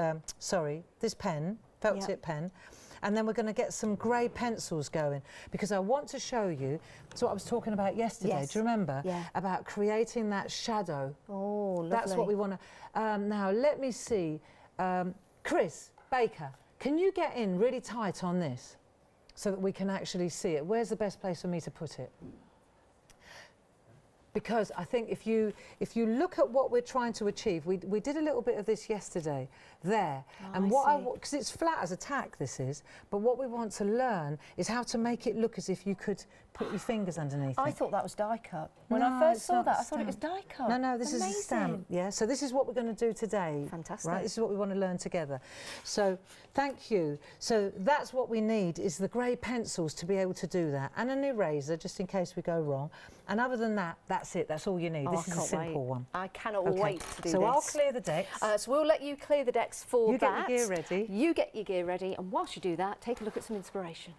pen, felt tip pen. And then we're going to get some grey pencils going, because I want to show you, it's what I was talking about yesterday, do you remember? Yeah. About creating that shadow. Oh, lovely. That's what we want to... now, let me see. Chris Baker, can you get in really tight on this so that we can actually see it? Where's the best place for me to put it? Because I think if you look at what we're trying to achieve, we did a little bit of this yesterday, there. And what because it's flat as a tack, this is, but what we want to learn is how to make it look as if you could put your fingers underneath I it. thought that was die cut. When I first saw that, I thought it was die cut. No, this is a stamp. Yeah, so this is what we're going to do today. Fantastic. Right, this is what we want to learn together. So thank you. So that's what we need, is the grey pencils to be able to do that, and an eraser just in case we go wrong. And other than that, that's it. That's all you need. This is a simple one. I cannot wait to do this. So I'll clear the decks. So we'll let you clear the decks for that. You get your gear ready. You get your gear ready, and whilst you do that, take a look at some inspiration.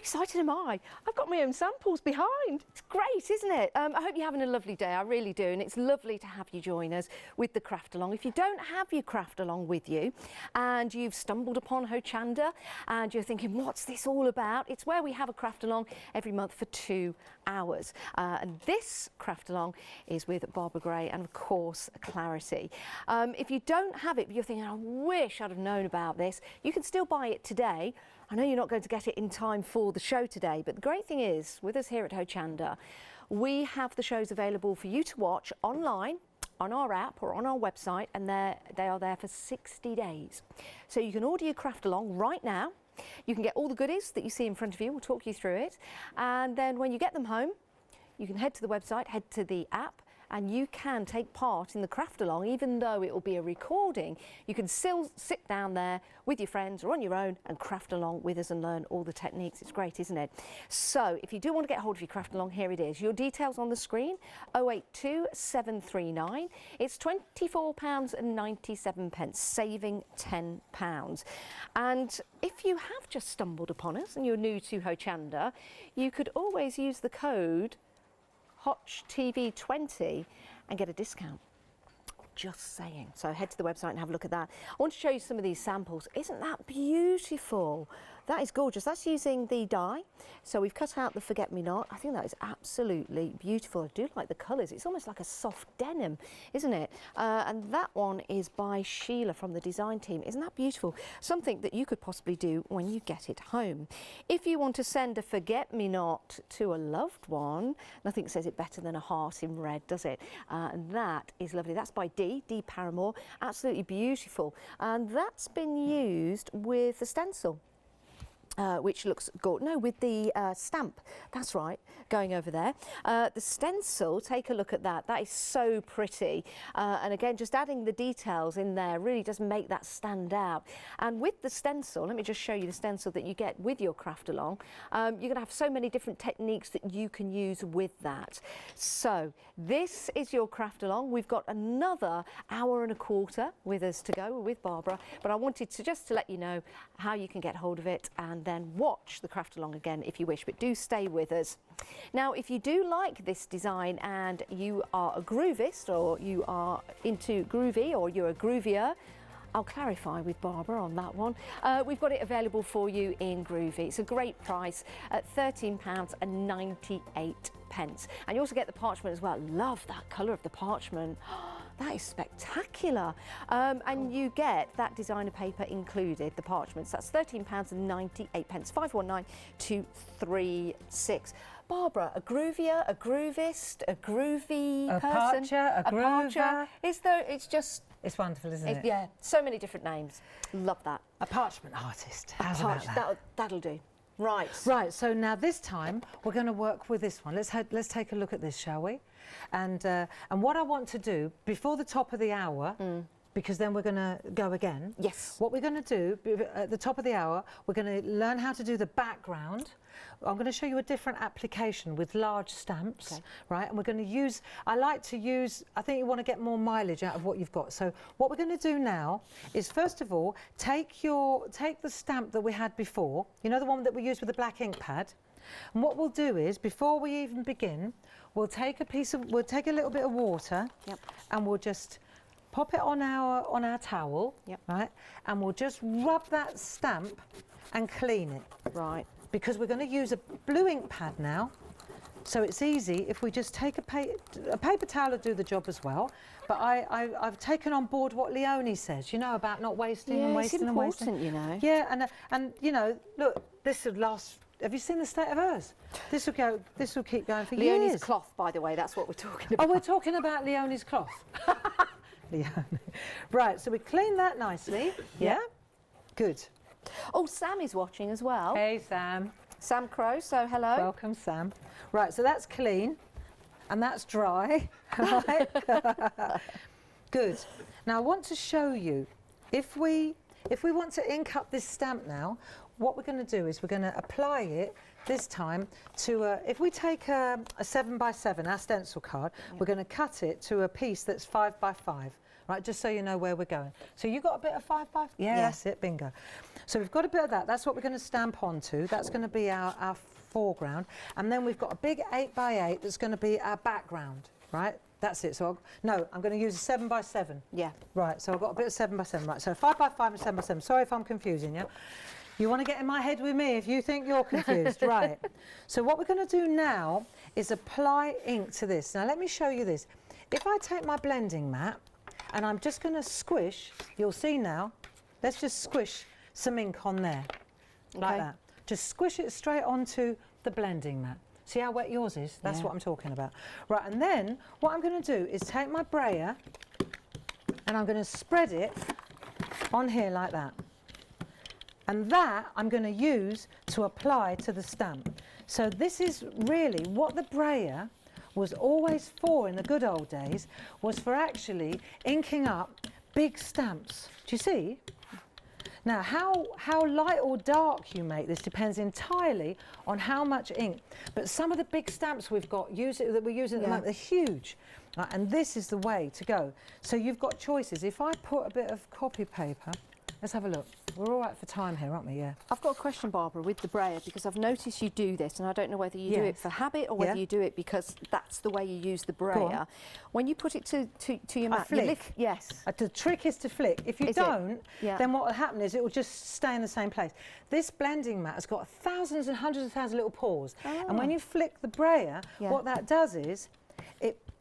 excited am I? I've got my own samples behind. It's great, isn't it? I hope you're having a lovely day. I really do. And it's lovely to have you join us with the Craftalong. If you don't have your Craftalong with you and you've stumbled upon Hochanda and you're thinking, what's this all about? It's where we have a Craftalong every month for 2 hours. And this Craftalong is with Barbara Gray and, of course, Clarity. If you don't have it, but you're thinking, I wish I'd have known about this, you can still buy it today. I know you're not going to get it in time for the show today, but the great thing is, with us here at Hochanda, we have the shows available for you to watch online, on our app or on our website, and they are there for 60 days. So you can order your Craftalong right now. You can get all the goodies that you see in front of you. We'll talk you through it. And then when you get them home, you can head to the website, head to the app, and you can take part in the Craftalong. Even though it will be a recording, you can still sit down there with your friends or on your own and craft along with us and learn all the techniques. It's great, isn't it? So if you do want to get hold of your Craftalong, here it is. Your details on the screen, 082 739. It's £24.97, saving £10. And if you have just stumbled upon us and you're new to Hochanda, you could always use the code HOCHTV20 and get a discount. Just saying. So head to the website and have a look at that. I want to show you some of these samples. Isn't that beautiful? That is gorgeous. That's using the die. So we've cut out the forget-me-not. I think that is absolutely beautiful. I do like the colours. It's almost like a soft denim, isn't it? And that one is by Sheila from the design team. Isn't that beautiful? Something that you could possibly do when you get it home. If you want to send a forget-me-not to a loved one, nothing says it better than a heart in red, does it? And that is lovely. That's by D Paramore. Absolutely beautiful. And that's been used with the stencil. Which looks good. No, with the stamp. That's right, going over there. The stencil, take a look at that. That is so pretty. And again, just adding the details in there really does make that stand out. And with the stencil, let me just show you the stencil that you get with your Craftalong. You're going to have so many different techniques that you can use with that. So this is your Craftalong. We've got another hour and a quarter with us to go with Barbara. But I wanted to just to let you know how you can get hold of it and then watch the Craftalong again if you wish, but do stay with us. Now, if you do like this design and you are a groovist or you are into groovy or you're a groovier, I'll clarify with Barbara on that one. We've got it available for you in Groovy. It's a great price at £13.98. And you also get the parchment as well. Love that colour of the parchment. That is spectacular. And you get that designer paper included, the parchments. That's £13.98, 519236. Barbara, a groovier, a groovist, a groovy person, parcher, a groover. Is there? It's just. It's wonderful, isn't it? Yeah, so many different names. Love that. A parchment artist. How's about that? That'll do. Right. Right, so now this time we're going to work with this one. Let's take a look at this, shall we? And what I want to do before the top of the hour, because then we're going to go again. Yes. What we're going to do at the top of the hour, we're going to learn how to do the background. I'm going to show you a different application with large stamps, okay. Right? And we're going to use, I like to use, I think you want to get more mileage out of what you've got. So what we're going to do now is, first of all, take the stamp that we had before, you know, the one that we used with the black ink pad. And what we'll do is, before we even begin, we'll take a little bit of water, yep. And we'll just pop it on our towel, yep. Right? And we'll just rub that stamp and clean it. Right. Because we're going to use a blue ink pad now, so it's easy if we just take a paper towel will do the job as well. But I've taken on board what Leonie says, you know, about not wasting and wasting and wasting. It's important, you know. Yeah, and you know, look, this would last. Have you seen the state of hers? This will keep going for years. Leonie's cloth, by the way, that's what we're talking about. Oh, we're talking about Leonie's cloth. Leonie. Right, so we clean that nicely. Yeah? Good. Oh, Sam is watching as well. Hey, Sam. Sam Crow, so hello. Welcome, Sam. Right, so that's clean and that's dry. Right? Good. Now I want to show you, if we want to ink up this stamp now, what we're going to do is we're going to apply it this time to, if we take a 7x7, our stencil card, we're going to cut it to a piece that's 5x5, right, just so you know where we're going. So you got a bit of 5x5? Yeah, that's it, bingo. So we've got a bit of that, that's what we're going to stamp onto, that's going to be our foreground, and then we've got a big 8x8 that's going to be our background, right? That's it. So I'm going to use a 7x7. Yeah. Right, so I've got a bit of 7x7, right, so 5x5 and 7x7. Sorry if I'm confusing you. You want to get in my head with me if you think you're confused, right? So what we're going to do now is apply ink to this. Now let me show you this. If I take my blending mat and I'm just going to squish, you'll see now, let's just squish some ink on there, like that. Just squish it straight onto the blending mat. See how wet yours is? That's what I'm talking about. Right, and then what I'm going to do is take my brayer and I'm going to spread it on here like that. And that I'm going to use to apply to the stamp. So this is really what the brayer was always for in the good old days, was for actually inking up big stamps. Do you see? Now, how light or dark you make this depends entirely on how much ink. But some of the big stamps we've got that we're using at the moment, they're huge. Right, and this is the way to go. So you've got choices. If I put a bit of copy paper, let's have a look. We're all right for time here, aren't we? Yeah. I've got a question, Barbara, with the brayer, because I've noticed you do this, and I don't know whether you do it for habit or whether you do it because that's the way you use the brayer. When you put it to your mat, you lift. Yes. The trick is to flick. If you don't, then what will happen is it will just stay in the same place. This blending mat has got thousands and hundreds of thousands of little pores, and when you flick the brayer, what that does is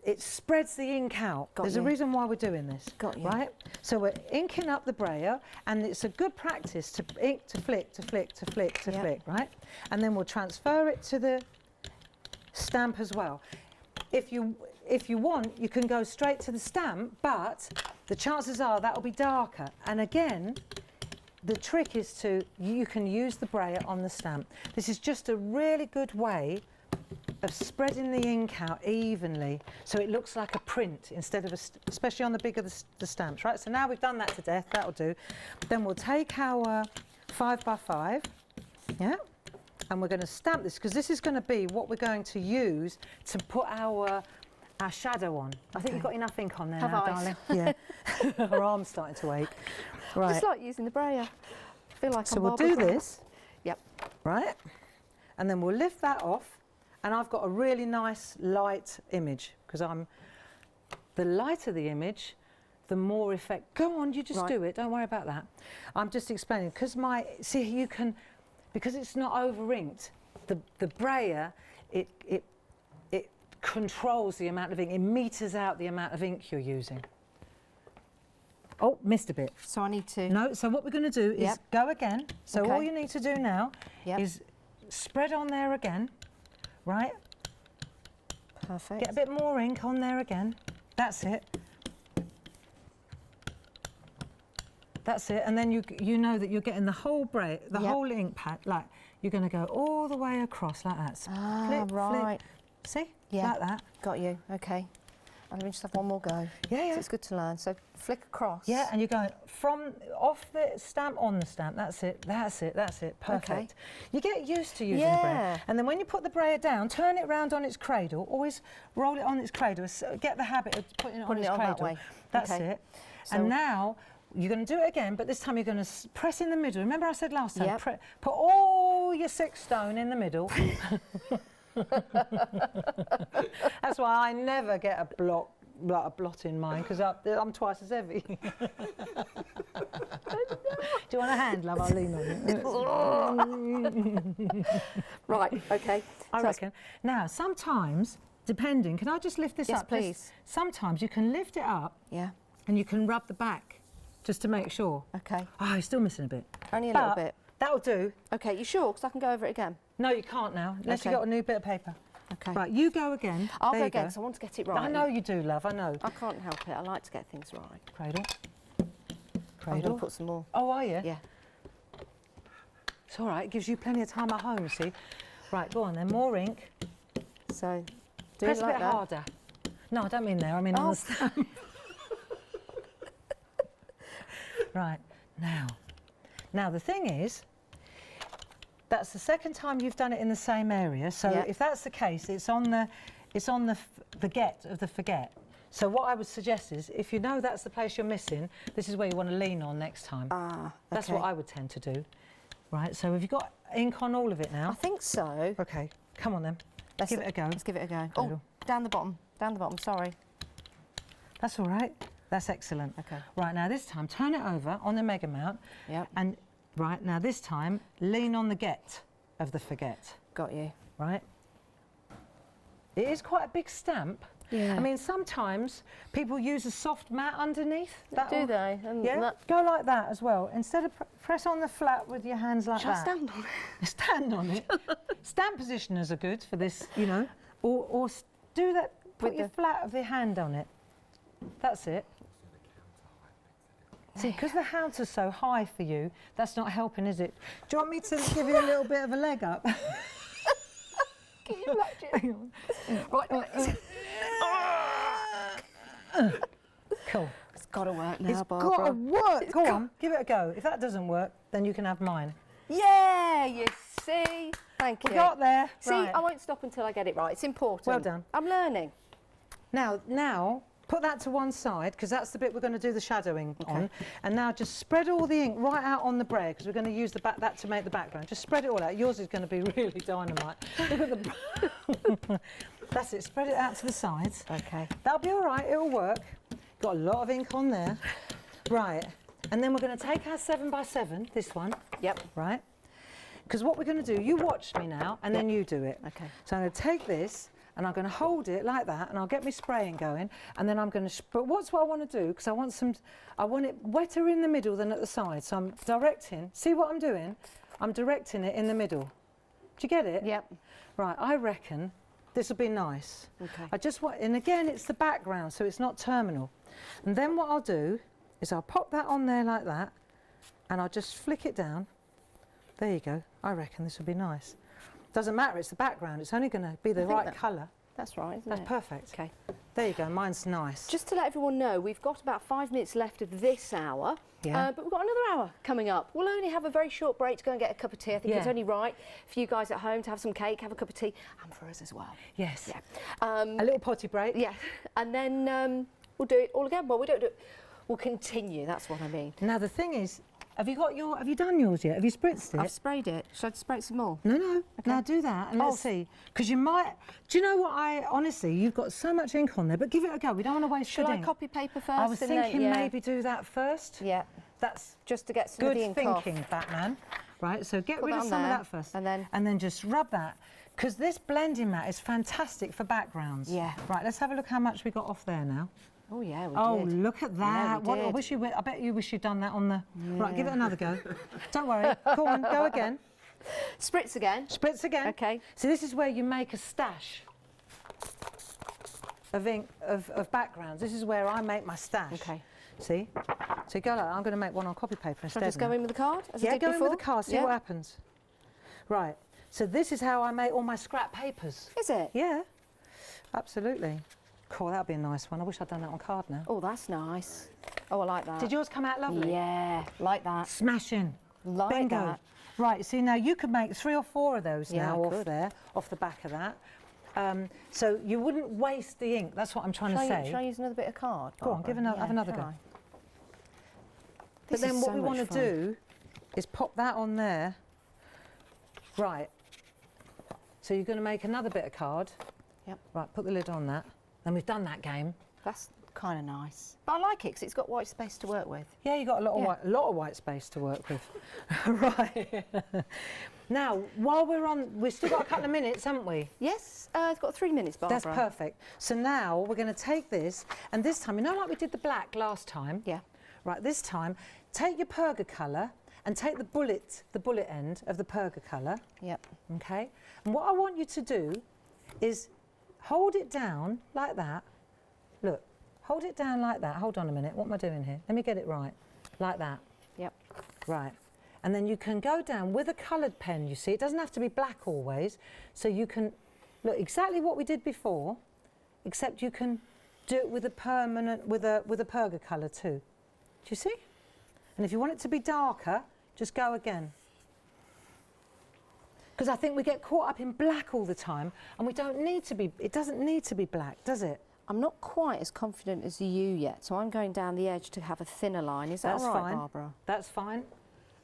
it spreads the ink out. There's a reason why we're doing this, right? So we're inking up the brayer, and it's a good practice to ink, to flick, to flick, to flick, to flick, right? And then we'll transfer it to the stamp as well. If you want, you can go straight to the stamp, but the chances are that will be darker. And again, the trick is you can use the brayer on the stamp. This is just a really good way of spreading the ink out evenly so it looks like a print instead of especially on the bigger the stamps, right? So now we've done that to death, that'll do. Then we'll take our 5x5, and we're going to stamp this, because this is going to be what we're going to use to put our shadow on. I think you've got enough ink on there now, darling. Yeah, her arm's starting to ache. Right. Just like using the brayer. I feel like so we'll do this. Yep. Right, and then we'll lift that off. And I've got a really nice light image, because the lighter the image, the more effect. Go on, you just do it. Don't worry about that. I'm just explaining, because because it's not over inked. The brayer, it controls the amount of ink. It meters out the amount of ink you're using. Oh, missed a bit. So I need to. No. So what we're going to do is go again. So all you need to do now is spread on there again. Right? Perfect. Get a bit more ink on there again. That's it. That's it. And then you know that you're getting the whole whole ink pad. Like, you're going to go all the way across like that. Flip, flip. See? Like that. Got you. Okay. And let me just have one more go. Yeah. So it's good to learn. So flick across. Yeah, and you're going off the stamp, on the stamp. That's it. That's it. That's it. Perfect. Okay. You get used to using the brayer. And then when you put the brayer down, turn it round on its cradle. Always roll it on its cradle. So get the habit of putting it on its cradle. That way. That's it. So and now you're going to do it again, but this time you're going to press in the middle. Remember I said last time, put all your 6 stone in the middle. That's why I never get a blot in mine, because I'm twice as heavy. Do you want a hand, love? I'll lean on it. Right, okay. I reckon. Now, sometimes, depending, can I just lift this up? Yes, please. Sometimes you can lift it up and you can rub the back just to make sure. Okay. Oh, you're still missing a bit. Only a little bit. That'll do. Okay, you sure? Because I can go over it again. No, you can't now, unless you've got a new bit of paper. Okay. Right, you go again. I'll go again, because I want to get it right. I know you do, love, I know. I can't help it. I like to get things right. Cradle. I'm going to put some more. Oh, are you? Yeah. It's all right. It gives you plenty of time at home, see? Right, go on then. More ink. So, press a bit harder. No, I don't mean there. I mean on the stamp. Right, now. Now, the thing is, That's the second time you've done it in the same area. So if that's the case, it's on the forget of the forget. So what I would suggest is, if you know that's the place you're missing, this is where you want to lean on next time. That's what I would tend to do. Right, so have you got ink on all of it now? I think so. Okay, come on then. Let's give it a go. Let's give it a go. Oh, down the bottom, sorry. That's all right. That's excellent. Okay. Right, now this time, turn it over on the mega mount. Yep. And right, now this time, lean on the get of the forget. Got you. Right? It is quite a big stamp. Yeah. I mean, sometimes people use a soft mat underneath. Do they? And yeah, go like that as well. Instead of press on the flat with your hands like that. Shall I stand on it? Stand on it. Stand positioners are good for this, you know. Or do that, put your flat of your hand on it. That's it. See, because the hounds are so high for you, that's not helping, is it? Do you want me to give you a little bit of a leg up? Can you imagine? Right. Cool. It's got to work now, It's Barbara. got to work. Go on, give it a go. If that doesn't work, then you can have mine. Yeah, you see. Thank you. We got there. See, right. I won't stop until I get it right. It's important. Well done. I'm learning. Now, put that to one side, because that's the bit we're going to do the shadowing on. And now just spread all the ink right out on the bread, because we're going to use that to make the background. Just spread it all out. Yours is going to be really dynamite. Look at the... That's it. Spread it out to the sides. Okay. That'll be all right. It'll work. Got a lot of ink on there. Right. And then we're going to take our 7x7, this one. Yep. Right. Because what we're going to do, you watch me now, and then you do it. Okay. So I'm going to take this, and I'm going to hold it like that, and I'll get my spraying going, and then I'm going to... But what I want to do, because I want it wetter in the middle than at the side. So I'm directing... See what I'm doing? I'm directing it in the middle. Do you get it? Yep. Right, I reckon this will be nice. Okay. I just want... And again, it's the background, so it's not terminal. And then what I'll do is I'll pop that on there like that, and I'll just flick it down. There you go. I reckon this will be nice. Doesn't matter, it's the background. It's only going to be the right colour. That's right, isn't That's it? perfect. Okay. There you go, mine's nice. Just to let everyone know, we've got about 5 minutes left of this hour, but we've got another hour coming up. We'll only have a very short break to go and get a cup of tea. I think it's only right for you guys at home to have some cake, have a cup of tea, and for us as well. Yes. Yeah. A little potty break. Yeah, and then we'll do it all again. Well, we don't do it. We'll continue, that's what I mean. Now, the thing is, have you done yours yet? Have you spritzed it? I've sprayed it. Should I spray some more? No, no. Okay. Now do that and let's see. Because you might... Do you know what honestly, you've got so much ink on there, but give it a go. We don't want to waste Shall good I ink. copy paper first? I was and thinking then, maybe do that first. Yeah. That's just to get some of the ink off. Good thinking, Batman. Right, so get rid of that some of there, that first. and then just rub that. Because this blending mat is fantastic for backgrounds. Yeah. Right, let's have a look how much we got off there now. Oh yeah, we Oh, did. look at that. Yeah, I bet you wish you'd done that on the... Yeah. Right, give it another go. Don't worry. Go on, go again. Spritz again. Spritz again. Okay. So this is where you make a stash of ink, of backgrounds. This is where I make my stash. Okay. See? So you go like that. I'm going to make one on copy paper instead. Shall I just go in with the card? As I did go before? in with the card, see what happens. Right. So this is how I make all my scrap papers. Is it? Yeah. Absolutely. Cool, that'd be a nice one. I wish I'd done that on card now. Oh, that's nice. Oh, I like that. Did yours come out lovely? Yeah, like that. Smashing. Like Bingo. that. Right, see now you could make 3 or 4 of those Yeah, now I off could. there, off the back of that. So you wouldn't waste the ink, that's what I'm trying to say. Shall I use another bit of card? Go on, have another go. But then what we want to do is pop that on there. Right. So you're going to make another bit of card. Yep. Right, put the lid on that. Then we've done that game. That's kind of nice. But I like it because it's got white space to work with. Yeah, you got a lot of white space to work with. Right. Now, while we've still got a couple of minutes, haven't we? Yes, it's got 3 minutes, Barbara. That's perfect. So now we're going to take this, and this time, you know, like we did the black last time. Yeah. Right. This time, take your Perga colour and take the bullet end of the Perga colour. Yep. Okay. And what I want you to do is hold it down like that. Look, hold it down like that. Hold on a minute. What am I doing here? Let me get it right. Like that. Yep. Right. And then you can go down with a coloured pen, you see. It doesn't have to be black always. So you can, look, exactly what we did before, except you can do it with a permanent, with a Perga colour too. Do you see? And if you want it to be darker, just go again. Because I think we get caught up in black all the time, and we don't need to be, it doesn't need to be black, does it? I'm not quite as confident as you yet, so I'm going down the edge to have a thinner line. Is that all right, Barbara? That's fine.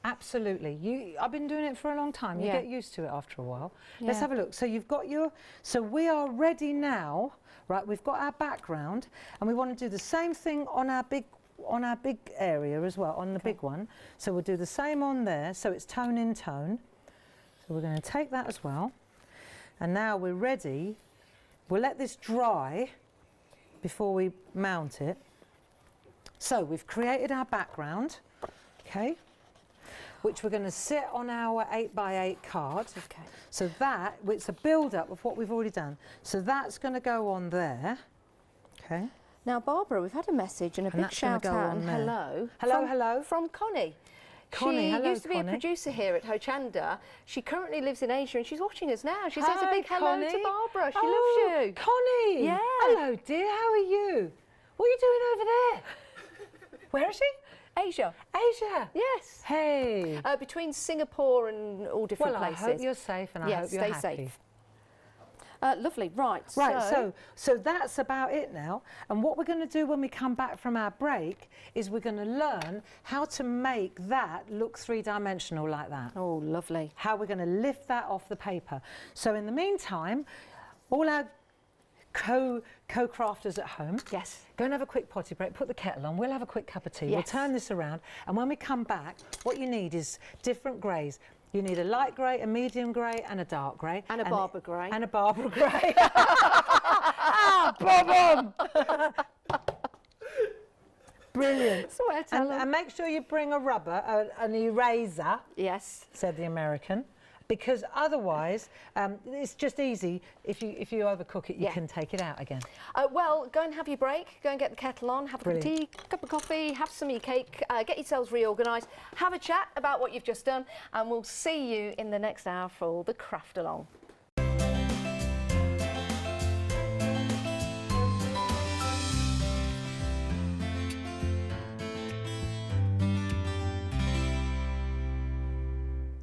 Absolutely. I've been doing it for a long time. You get used to it after a while. Yeah. Let's have a look. So you've got your, so we are ready now, right? We've got our background, and we want to do the same thing on our big area as well, on the big one. So we'll do the same on there, so it's tone in tone. So we're going to take that as well. And now we're ready. We'll let this dry before we mount it. So we've created our background, okay, which we're going to sit on our 8x8 card. Okay. So that, it's a build-up of what we've already done. So that's going to go on there, okay. Now, Barbara, we've had a message and a big shout out and hello. Hello. From Connie. Connie, she used to be a producer here at Hochanda. She currently lives in Asia and she's watching us now. She says a big hello to Barbara. She loves you. Connie! Yeah. Hello, dear. How are you? What are you doing over there? Where is she? Asia. Asia? Yes. Hey. Between Singapore and all different places. I hope you're safe and I hope you're happy. Stay safe. Lovely, right. So that's about it now. And what we're going to do when we come back from our break is we're going to learn how to make that look three-dimensional like that. Oh, lovely. How we're going to lift that off the paper. So in the meantime, all our co-crafters at home, yes, go and have a quick potty break, put the kettle on, we'll have a quick cup of tea, yes. We'll turn this around, and when we come back, what you need is different greys. You need a light grey, a medium grey and a dark grey. And a Barbara grey. And a Barbara grey. Ah, boom! Brilliant. And make sure you bring a rubber, an eraser. Yes. Said the American. Because otherwise, it's just easy. If you overcook it, you can take it out again. Well, go and have your break. Go and get the kettle on. Have a cup of tea, cup of coffee. Have some of your cake. Get yourselves reorganised. Have a chat about what you've just done, and we'll see you in the next hour for all the Craftalong.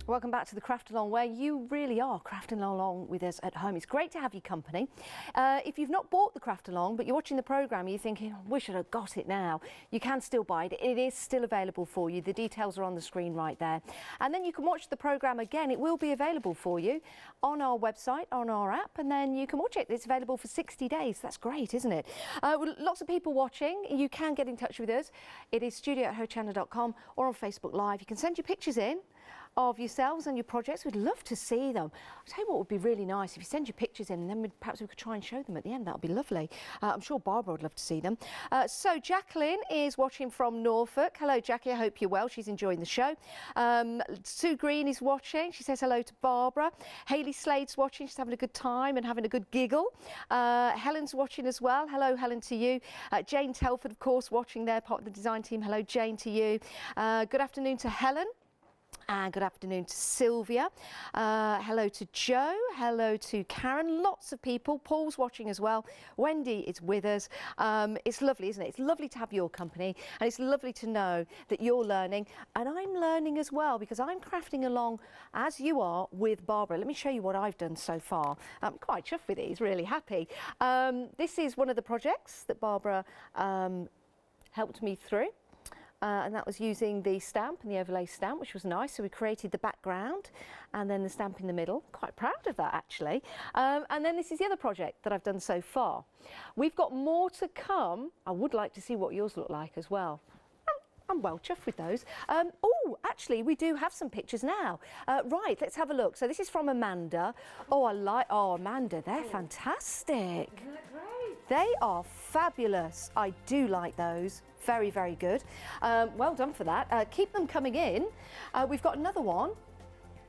Welcome back to the Craftalong, where you really are crafting along with us at home. It's great to have your company. If you've not bought the Craftalong, but you're watching the programme, you're thinking, I wish I'd have got it now. You can still buy it. It is still available for you. The details are on the screen right there. And then you can watch the programme again. It will be available for you on our website, on our app, and then you can watch it. It's available for 60 days. That's great, isn't it? Lots of people watching. You can get in touch with us. It is studio@hochanda.com or on Facebook Live. You can send your pictures in of yourselves and your projects. We'd love to see them. I'll tell you what would be really nice if you send your pictures in, and then perhaps we could try and show them at the end. That would be lovely. I'm sure Barbara would love to see them. So Jacqueline is watching from Norfolk. Hello, Jackie. I hope you're well. She's enjoying the show. Sue Green is watching. She says hello to Barbara. Hayley Slade's watching. She's having a good time and having a good giggle. Helen's watching as well. Hello, Helen, to you. Jane Telford, of course, watching there, part of the design team. Hello, Jane, to you. Good afternoon to Helen. And good afternoon to Sylvia. Hello to Joe. Hello to Karen. Lots of people. Paul's watching as well. Wendy is with us. It's lovely, isn't it? It's lovely to have your company, and it's lovely to know that you're learning. And I'm learning as well, because I'm crafting along as you are with Barbara. Let me show you what I've done so far. I'm quite chuffed with these, really happy. This is one of the projects that Barbara helped me through. And that was using the stamp and the overlay stamp, which was nice. So we created the background and then the stamp in the middle. Quite proud of that, actually. And then this is the other project that I've done so far. We've got more to come. I would like to see what yours look like as well. I'm well chuffed with those. Oh, actually, we do have some pictures now. Right, let's have a look. So this is from Amanda. Oh, Amanda, they're fantastic. Isn't that great? They are fabulous. I do like those. Very, very good. Well done for that. Keep them coming in. We've got another one.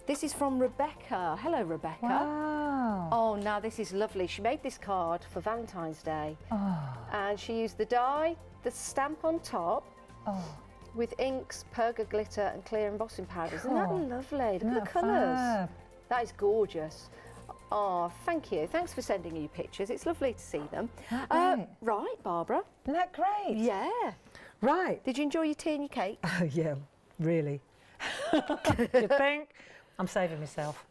This is from Rebecca. Hello, Rebecca. Wow. Oh, now this is lovely. She made this card for Valentine's Day. Oh. And she used the die, the stamp on top, with inks, perga glitter and clear embossing powders. Isn't that lovely? Look at the colours. That is gorgeous. Oh, thank you. Thanks for sending you pictures. It's lovely to see them. Right, Barbara. Isn't that great? Yeah. Right. Did you enjoy your tea and your cake? Oh, yeah, really. You think? I'm saving myself.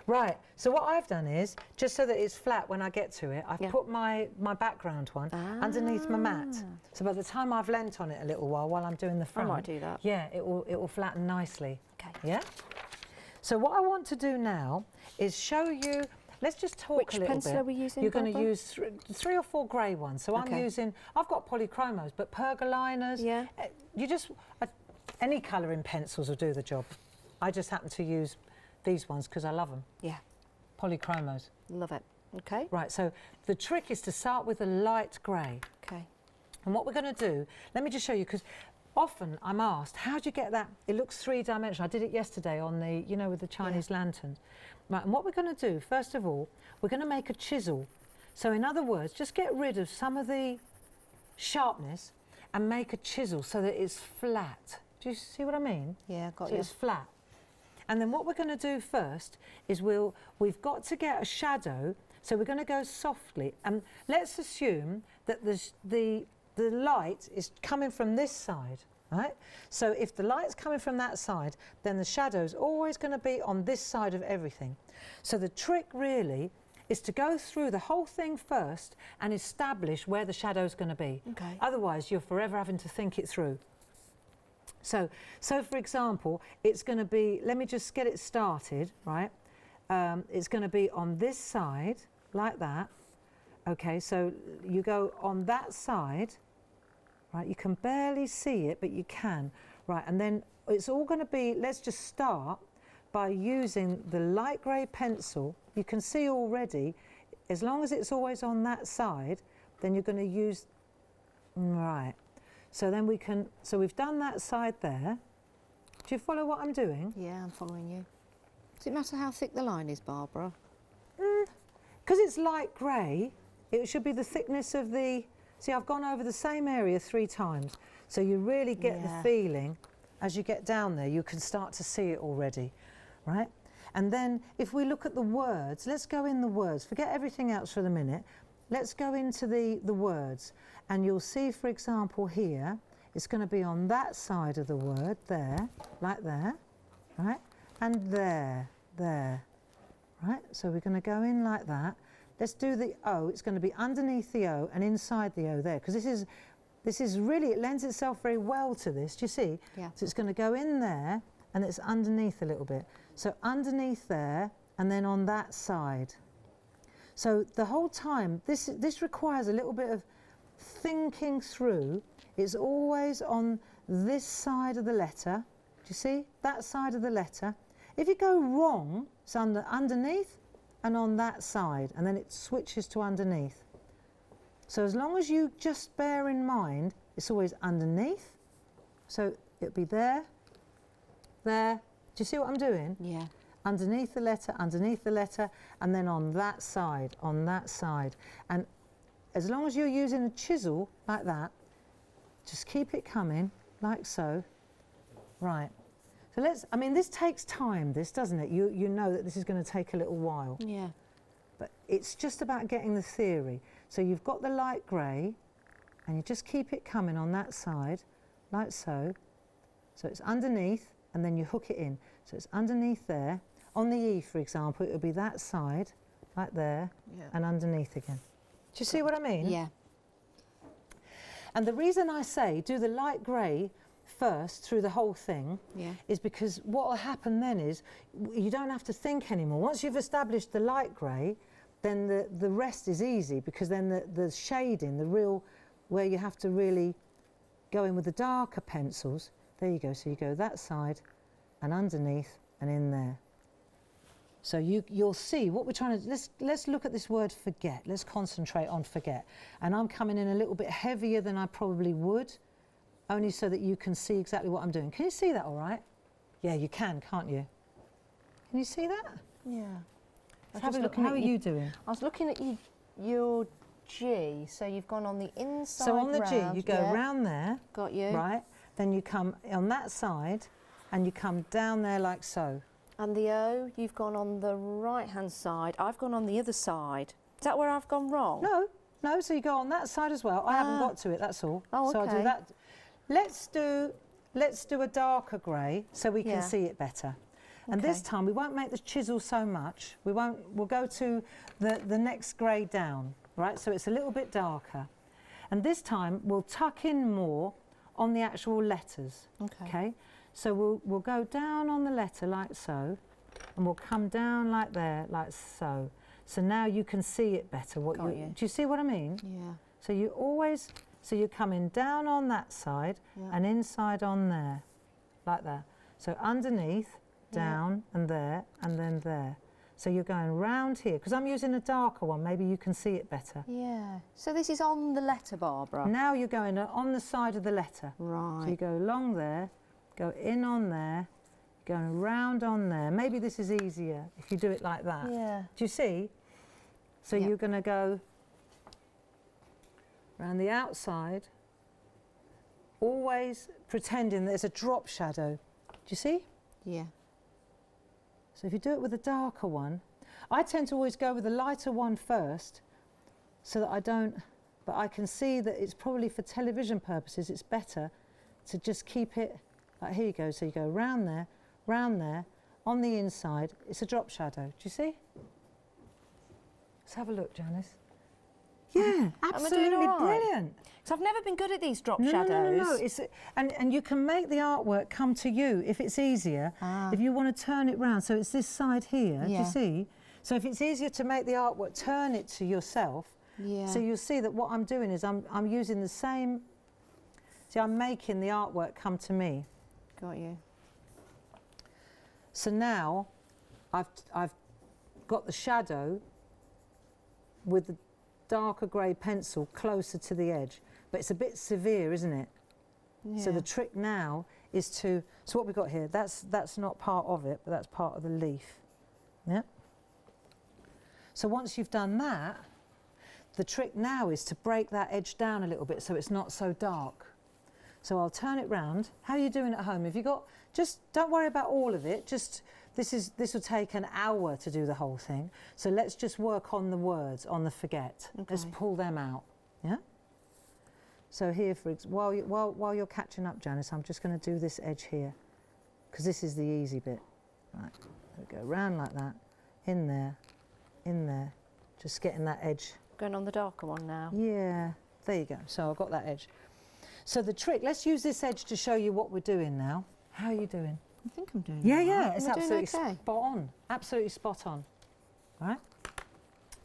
Right, so what I've done is, just so that it's flat when I get to it, I've Yeah. put my background one underneath my mat. So by the time I've leant on it a little while I'm doing the front, might do that. Yeah, it will flatten nicely. Okay. Yeah? So what I want to do now is show you, let's just talk Which a little pencil bit. are we using, You're going to Barbara? use three or four grey ones. So Okay. I've got polychromos, but pergoliners. Yeah. Any colour in pencils will do the job. I just happen to use these ones because I love them. Yeah. Polychromos. Love it. Okay. Right, so the trick is to start with a light grey. Okay. And what we're going to do, let me just show you, because often I'm asked, how do you get that? It looks three-dimensional. I did it yesterday on the, you know, with the Chinese lanterns. Right, and what we're going to do, first of all, we're going to make a chisel. So in other words, just get rid of some of the sharpness and make a chisel so that it's flat. Do you see what I mean? Yeah, got so you. it's flat. And then what we're going to do first is we've got to get a shadow, so we're going to go softly. And let's assume that the light is coming from this side, right? So if the light's coming from that side, then the shadow's always going to be on this side of everything. So the trick really is to go through the whole thing first and establish where the shadow's going to be. Okay. Otherwise, you're forever having to think it through. So for example, it's going to be, let me just get it started, right? It's going to be on this side, like that. Okay, so you go on that side, right? You can barely see it, but you can, right? And then it's all going to be, let's just start by using the light grey pencil. You can see already, as long as it's always on that side, then you're going to use, right. So then we can, so we've done that side there. Do you follow what I'm doing? Yeah, I'm following you. Does it matter how thick the line is, Barbara? Because it's light grey, it should be the thickness of the, see, I've gone over the same area 3 times. So you really get the feeling, as you get down there, you can start to see it already, right? And then if we look at the words, let's go in the words, forget everything else for the minute. Let's go into the words, and you'll see, for example, here, it's going to be on that side of the word, there, like there, right? And there, right? So we're going to go in like that. Let's do the O. It's going to be underneath the O and inside the O there, because this is really, it lends itself very well to this. Do you see? Yeah. So it's going to go in there, and it's underneath a little bit. So underneath there, and then on that side. So the whole time, this requires a little bit of thinking through. It's always on this side of the letter. Do you see? That side of the letter. If you go wrong, it's underneath and on that side, and then it switches to underneath. So as long as you just bear in mind, it's always underneath. So it'll be there, there. Do you see what I'm doing? Yeah. Underneath the letter, and then on that side, And as long as you're using a chisel like that, just keep it coming, like so. Right. So let's, I mean, this takes time, this, doesn't it? You know that this is going to take a little while. Yeah. But it's just about getting the theory. So you've got the light grey, and you just keep it coming on that side, like so. So it's underneath, and then you hook it in. So it's underneath there. On the E, for example, it'll be that side, like there, and underneath again. Do you see what I mean? Yeah. And the reason I say do the light grey first through the whole thing is because what will happen then is you don't have to think anymore. Once you've established the light grey, then the rest is easy, because then the shading, the real, where you have to really go in with the darker pencils, there you go. So you go that side and underneath and in there. So you'll see what we're trying to, let's look at this word forget. Let's concentrate on forget. And I'm coming in a little bit heavier than I probably would, only so that you can see exactly what I'm doing. Can you see that all right? Yeah, you can, can't you? Can you see that? Yeah. Let's have a look. How are you doing? I was looking at your G, so you've gone on the inside. So on the G, round, you go round there. Got you. Right. Then you come on that side, and you come down there like so. And the O, you've gone on the right-hand side. I've gone on the other side. Is that where I've gone wrong? No, so you go on that side as well. I haven't got to it, that's all. Oh, so okay. I'll do that. Let's do a darker grey so we can see it better. And this time we won't make the chisel so much. We'll go to the next grade down, right? So it's a little bit darker. And this time we'll tuck in more on the actual letters, okay? So we'll go down on the letter like so, and we'll come down like there, like so. So now you can see it better. Do you see what I mean? Yeah. So you're coming down on that side and inside on there, like that. So underneath, down and then there. So you're going round here, because I'm using a darker one, maybe you can see it better. Yeah. So this is on the letter, Barbara? Now you're going on the side of the letter. Right. So you go along there, go in on there, going round on there. Maybe this is easier if you do it like that. Yeah. Do you see? So you're going to go around the outside, always pretending there's a drop shadow. Do you see? Yeah. So if you do it with a darker one, I tend to always go with a lighter one first so that I don't, but I can see that it's probably for television purposes, it's better to just keep it, like here you go, so you go round there, on the inside, it's a drop shadow. Do you see? Let's have a look, Janice. Yeah, absolutely brilliant. So I've never been good at these drop shadows. No. And you can make the artwork come to you if it's easier. If you want to turn it round, so it's this side here. Do you see? So if it's easier to make the artwork, turn it to yourself. Yeah. So you'll see that what I'm doing is I'm using the same. See, I'm making the artwork come to me. Got you. So now I've got the shadow with the darker grey pencil closer to the edge, but it's a bit severe, isn't it? Yeah. So the trick now is to, so what we've got here, that's not part of it, but that's part of the leaf. Yeah. So once you've done that, the trick now is to break that edge down a little bit so it's not so dark. So I'll turn it round. How are you doing at home? Have you got, just don't worry about all of it, just this will take an hour to do the whole thing. So let's just work on the words, on the forget. Let's pull them out. Yeah. So here, while you're catching up, Janice, I'm just going to do this edge here, because this is the easy bit. Right. We go round like that, in there, just getting that edge. Going on the darker one now. Yeah. There you go. So I've got that edge. So the trick. Let's use this edge to show you what we're doing now. How are you doing? I think I'm doing Yeah, it's absolutely spot on. Absolutely spot on. All right?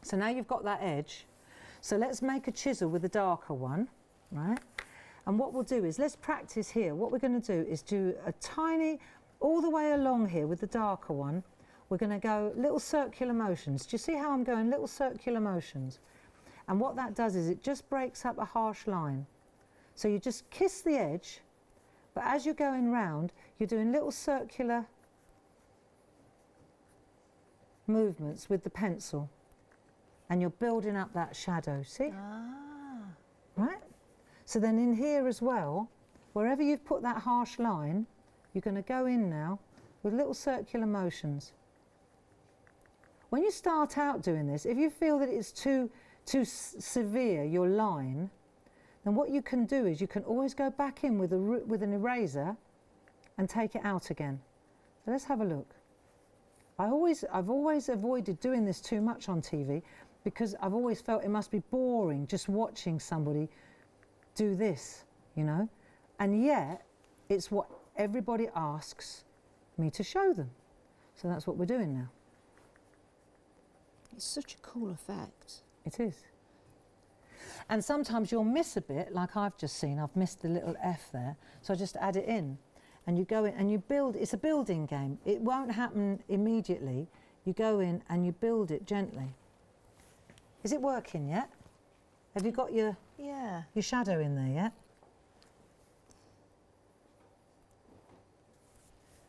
So now you've got that edge. So let's make a chisel with a darker one, right? And what we'll do is, let's practice here. What we're going to do is do a tiny, all the way along here with the darker one, we're going to go little circular motions. Do you see how I'm going? Little circular motions. And what that does is it just breaks up a harsh line. So you just kiss the edge, but as you're going round, you're doing little circular movements with the pencil, and you're building up that shadow, see? Right? So then in here as well, wherever you've put that harsh line, you're going to go in now with little circular motions. When you start out doing this, if you feel that it's too severe, your line, then what you can do is you can always go back in with an eraser and take it out again. So let's have a look. I've always avoided doing this too much on TV, because I've always felt it must be boring just watching somebody do this, you know. And yet, it's what everybody asks me to show them. So that's what we're doing now. It's such a cool effect. It is. And sometimes you'll miss a bit, like I've just seen. I've missed the little F there. So I just add it in. And you go in and you build. It's a building game. It won't happen immediately. You go in and you build it gently. Is it working yet? Have you got your shadow in there yet?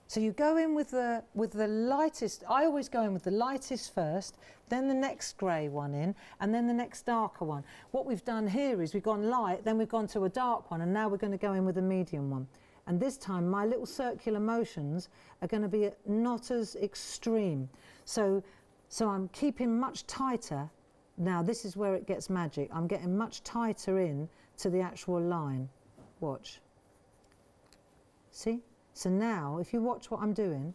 So you go in with the lightest. I always go in with the lightest first, then the next grey one in, and then the next darker one. What we've done here is we've gone light, then we've gone to a dark one, and now we're going to go in with a medium one. And this time my little circular motions are going to be not as extreme. So I'm keeping much tighter. Now this is where it gets magic. I'm getting much tighter in to the actual line. Watch. See? So now, if you watch what I'm doing,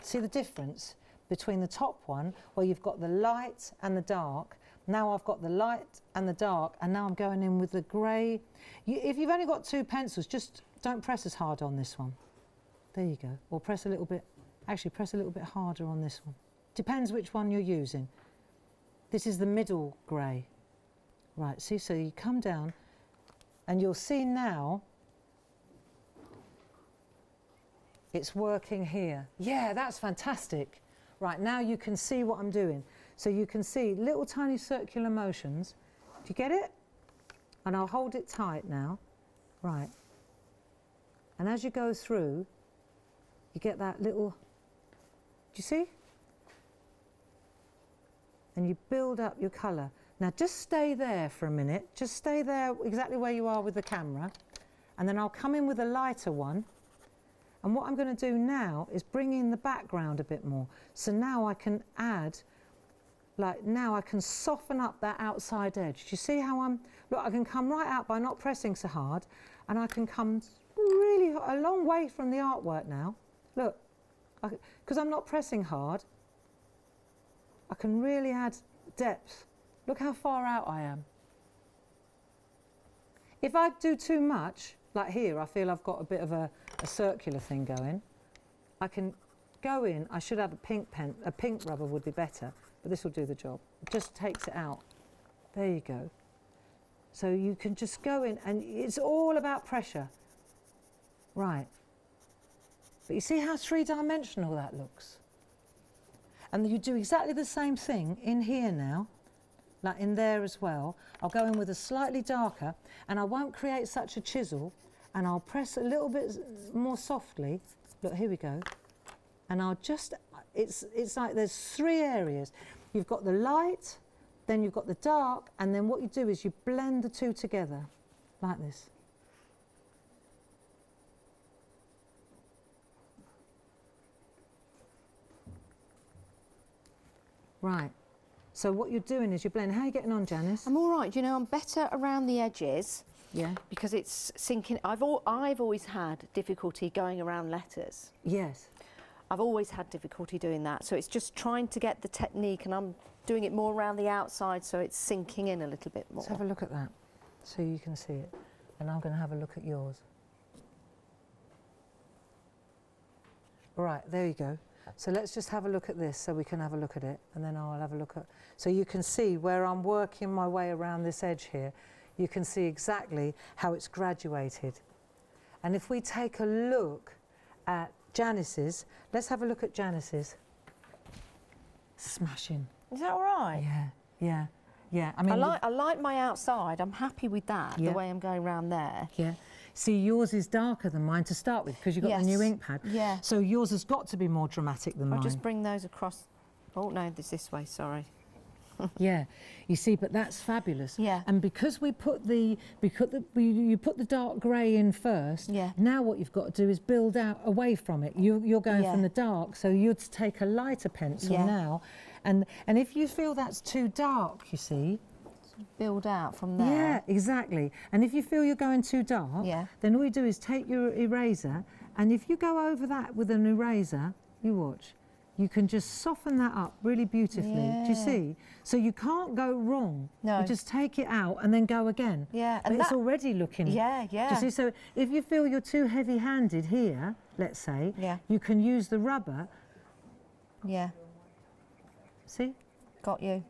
See the difference between the top one, where you've got the light and the dark. Now I've got the light and the dark, and now I'm going in with the grey. If you've only got 2 pencils, just don't press as hard on this one. There you go. Or press a little bit, actually press a little bit harder on this one. Depends which one you're using. This is the middle grey. Right, see, so you come down and you'll see now it's working here. Yeah, that's fantastic. Right, now you can see what I'm doing. So you can see little tiny circular motions. Do you get it? And I'll hold it tight now. Right. And as you go through, you get that little, do you see? And you build up your colour. Now just stay there for a minute. Just stay there exactly where you are with the camera. And then I'll come in with a lighter one. And what I'm going to do now is bring in the background a bit more. So now I can add, like now I can soften up that outside edge. Do you see how look, I can come right out by not pressing so hard, and I can come really a long way from the artwork now. Look, because I'm not pressing hard, I can really add depth. Look how far out I am. If I do too much, like here, I feel I've got a bit of a circular thing going. I can go in, I should have a pink rubber would be better, but this will do the job. It just takes it out. There you go. So you can just go in, and it's all about pressure. Right. But you see how three-dimensional that looks? And you do exactly the same thing in here now, like in there as well. I'll go in with a slightly darker, and I won't create such a chisel, and I'll press a little bit more softly. Look, here we go. And I'll just, it's like there's 3 areas. You've got the light, then you've got the dark, and then what you do is you blend the 2 together, like this. Right. So what you're doing is you're blending. How are you getting on, Janice? I'm all right. You know, I'm better around the edges. Yeah. Because it's sinking. I've always had difficulty going around letters. Yes. I've always had difficulty doing that. So it's just trying to get the technique, and I'm doing it more around the outside, so it's sinking in a little bit more. Let's have a look at that so you can see it. And I'm going to have a look at yours. Right, there you go. So let's just have a look at this so we can have a look at it, and then I'll have a look at... So you can see where I'm working my way around this edge here. You can see exactly how it's graduated. And if we take a look at Janice's, let's have a look at Janice's. Smashing. Is that all right? Yeah, yeah, yeah. I mean, I like my outside. I'm happy with that, yeah. The way I'm going around there. Yeah. See, yours is darker than mine to start with because you've got the new ink pad. Yeah. So yours has got to be more dramatic than mine. I'll just bring those across. Oh, no, this way, sorry. Yeah, you see, but that's fabulous. Yeah. And because you put the dark grey in first. Yeah. Now what you've got to do is build out away from it. You're going from the dark, so you'd take a lighter pencil now, and if you feel that's too dark, you see. Build out from there. Yeah, exactly. And if you feel you're going too dark, then all you do is take your eraser, and if you go over that with an eraser, you watch. You can just soften that up really beautifully. Yeah. Do you see? So you can't go wrong. No. You just take it out and then go again. Yeah. And it's already looking... Yeah, yeah. Do you see? So if you feel you're too heavy-handed here, let's say, you can use the rubber. Yeah. See? Got you.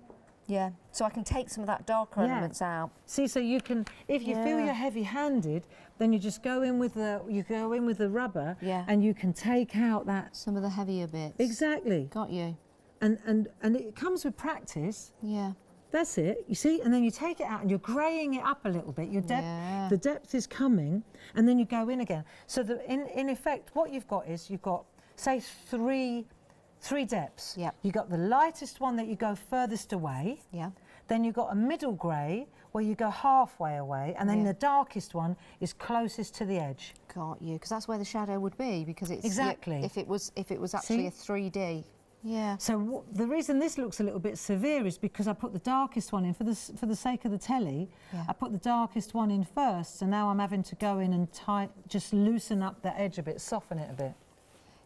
Yeah. So I can take some of that darker elements out. See, so you can, if you feel you're heavy-handed, then you just go in with the rubber, and you can take out that some of the heavier bits. Exactly. Got you. And it comes with practice. Yeah. That's it. You see, and then you take it out and you're greying it up a little bit. Your depth, the depth is coming, and then you go in again. So in effect, what you've got is you've got, say, three depths. Yeah. You've got the lightest one that you go furthest away. Yeah. Then you've got a middle grey where you go halfway away, and then the darkest one is closest to the edge. Got you, because that's where the shadow would be, because it's exactly if it was actually a 3D. Yeah. So the reason this looks a little bit severe is because I put the darkest one in for the sake of the telly. Yeah. I put the darkest one in first, so now I'm having to go in and just loosen up the edge a bit, soften it a bit.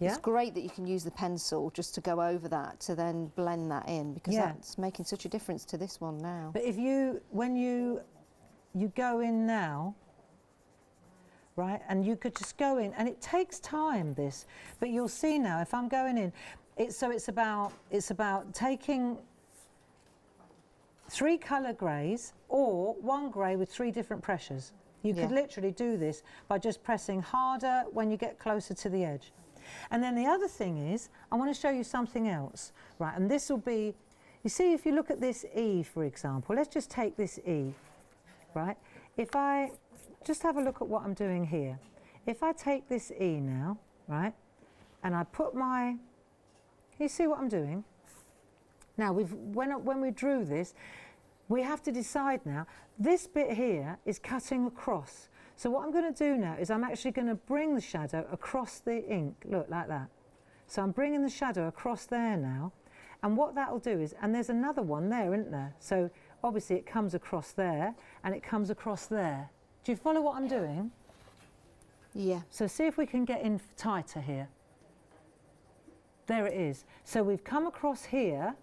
It's great that you can use the pencil just to go over that to then blend that in, because that's making such a difference to this one now. But if when you go in now, right, and you could just go in, and it takes time, this, but you'll see now if I'm going in, it's about taking 3 colour greys or 1 grey with 3 different pressures. You could literally do this by just pressing harder when you get closer to the edge. And then the other thing is, I want to show you something else, right, and this will be, you see, if you look at this E, for example, let's just take this E, right, if I just have a look at what I'm doing here. If I take this E now, right, and I put my, can you see what I'm doing? Now, when we drew this, we have to decide now, this bit here is cutting across. So what I'm going to do now is I'm actually going to bring the shadow across the ink, look, like that. So I'm bringing the shadow across there now, and what that will do is, and there's another one there, isn't there? So obviously it comes across there, and it comes across there. Do you follow what I'm doing? Yeah. So see if we can get in tighter here. There it is. So we've come across here,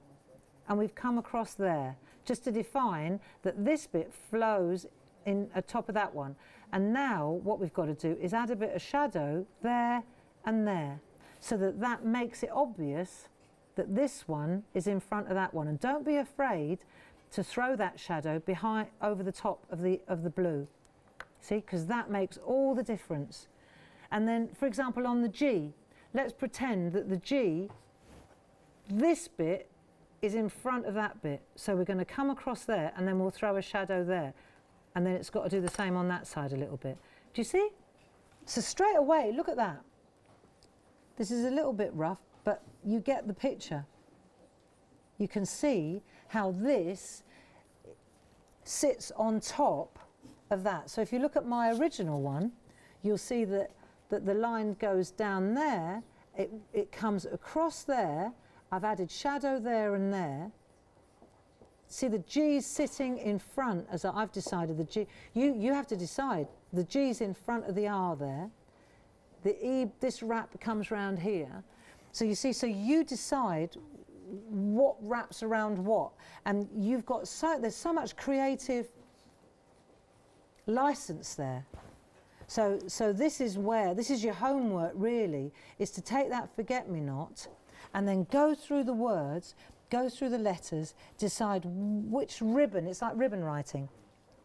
and we've come across there, just to define that this bit flows in atop of that one. And now what we've got to do is add a bit of shadow there and there, so that that makes it obvious that this one is in front of that one. And don't be afraid to throw that shadow behind, over the top of the blue. See, because that makes all the difference. And then, for example, on the G, let's pretend that the G, this bit is in front of that bit. So we're going to come across there, and then we'll throw a shadow there. And then it's got to do the same on that side a little bit. Do you see? So straight away, look at that. This is a little bit rough, but you get the picture. You can see how this sits on top of that. So if you look at my original one, you'll see that the line goes down there, it comes across there, I've added shadow there and there. See, the G's sitting in front, as I've decided the G, you have to decide, the G's in front of the R there, the E, this wrap comes round here. So you see, so you decide what wraps around what, and you've got there's so much creative license there. So this is your homework really, is to take that forget-me-not and then go through the words, go through the letters, decide which ribbon, it's like ribbon writing.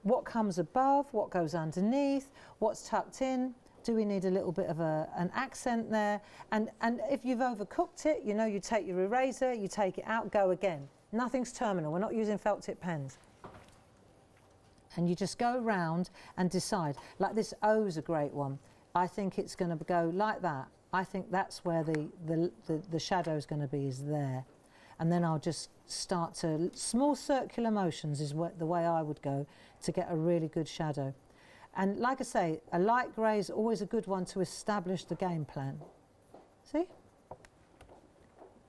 What comes above, what goes underneath, what's tucked in, do we need a little bit of an accent there? And if you've overcooked it, you know, you take your eraser, you take it out, go again. Nothing's terminal, we're not using felt tip pens. And you just go round and decide. Like this O's a great one. I think it's going to go like that. I think that's where the shadow's going to be, is there. And then I'll just start to, small circular motions is the way I would go to get a really good shadow. And like I say, a light grey is always a good one to establish the game plan. See?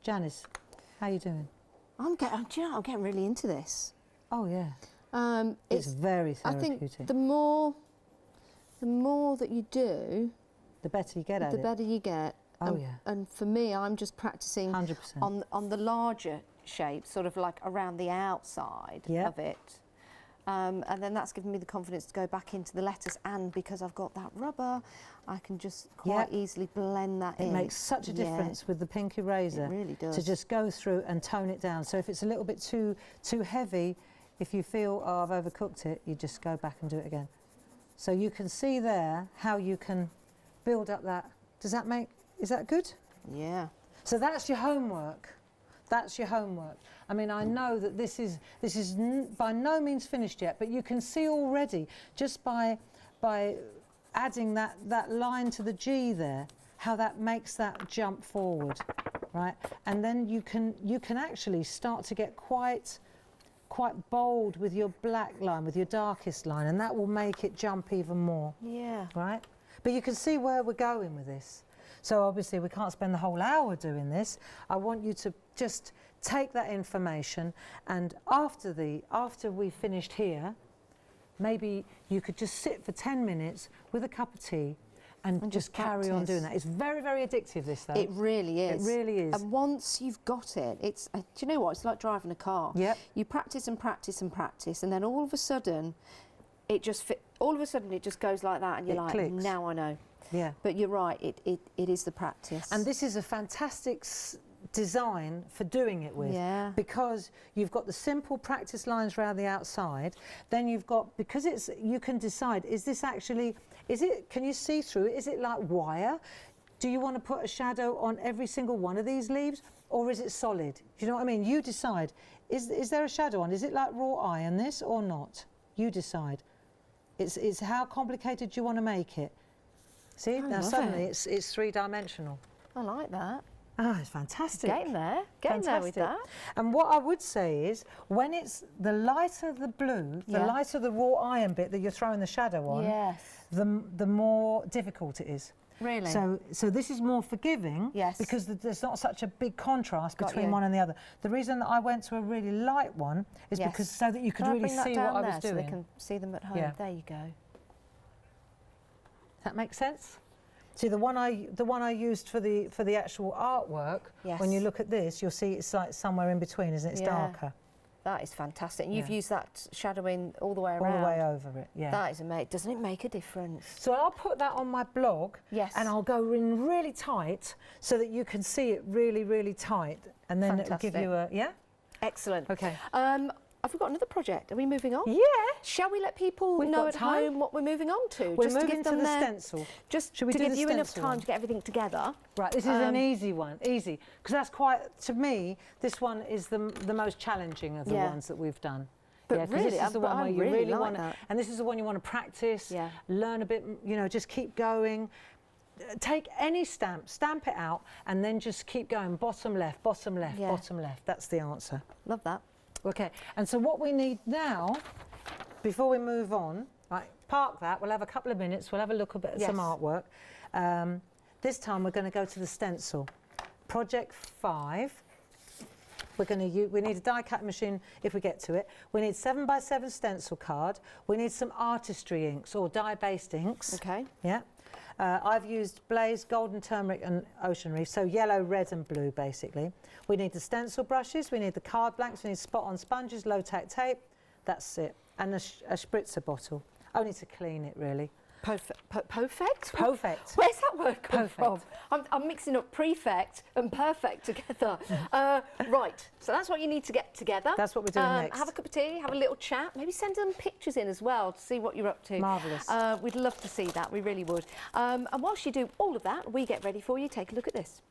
Janice, how you doing? I'm getting really into this. Oh yeah. It's very therapeutic. I think the more that you do, the better you get at it. The better you get. Oh yeah. And for me, I'm just practicing 100%. on the larger shapes, sort of like around the outside of it. And then that's given me the confidence to go back into the letters, and because I've got that rubber, I can just quite easily blend that in. It makes such a difference with the pink eraser. It really does. To just go through and tone it down. So if it's a little bit too heavy, if you feel, oh, I've overcooked it, you just go back and do it again. So you can see there how you can build up that. Is that good? Yeah. So that's your homework. That's your homework. I mean, I know that this is by no means finished yet, but you can see already, just by adding that line to the G there, how that makes that jump forward, right? And then you can actually start to get quite bold with your black line, with your darkest line, and that will make it jump even more. Yeah. Right? But you can see where we're going with this. So obviously we can't spend the whole hour doing this. I want you to just take that information, and after we finished here, maybe you could just sit for 10 minutes with a cup of tea and just carry on doing that. It's very, very addictive, this though. It really is. It really is. And once you've got it, it's, do you know what? It's like driving a car. Yep. You practice and practice and practice, and then all of a sudden, it just goes like that, and you're like, clicks. now I know. Yeah. But you're right, it is the practice. And this is a fantastic design for doing it with, because you've got the simple practice lines around the outside, then you've got, because it's, you can decide, is this actually, can you see through it? Is it like wire? Do you want to put a shadow on every single one of these leaves, or is it solid? Do you know what I mean? You decide. Is there a shadow on? Is it like raw iron, this, or not? You decide. It's how complicated do you want to make it. See, now suddenly it's three-dimensional. I like that. Ah, it's fantastic. Getting there with that. And what I would say is, when it's the lighter the blue, the lighter the raw iron bit that you're throwing the shadow on, the more difficult it is. Really? So this is more forgiving, because there's not such a big contrast between one and the other. The reason that I went to a really light one is because so that you could really see what I was doing. So they can see them at home. Yeah. There you go. That makes sense? See, the one I used for the actual artwork, when you look at this, you'll see it's like somewhere in between, isn't it? It's darker. That is fantastic. And you've used that shadowing all the way around. All the way over it, yeah. That is amazing. Doesn't it make a difference? So I'll put that on my blog, and I'll go in really tight so that you can see it really, really tight, and then it'll give you a, Excellent. Okay. Have we got another project? Are we moving on? Yeah. Shall we let people know at home what we're moving on to? We're moving to the stencil. Just to give you enough time to get everything together. Right, this is an easy one, easy. Because that's quite, to me, this one is the most challenging of the ones that we've done. But really, this is the one where you really want to, and this is the one you want to practice, learn a bit, you know, just keep going. Take any stamp it out, and then just keep going, bottom left, bottom left, bottom left. That's the answer. Love that. Okay, and so what we need now, before we move on, right, park that, we'll have a couple of minutes, we'll have a look at some artwork. This time we're going to go to the stencil. Project 5. We need a die cut machine if we get to it. We need 7x7 stencil card. We need some artistry inks or dye-based inks. Okay. Yeah. I've used Blaze, Golden Turmeric and Ocean Reef, so yellow, red and blue basically. We need the stencil brushes, we need the card blanks, we need spot-on sponges, low-tack tape, that's it. And a spritzer bottle, only to clean it really. Perfect? Perfect. Where's that word come from? I'm mixing up prefect and perfect together. Right, so that's what you need to get together. That's what we're doing next. Have a cup of tea, have a little chat, maybe send them pictures in as well to see what you're up to. Marvellous. We'd love to see that, we really would. And whilst you do all of that, we get ready for you. Take a look at this.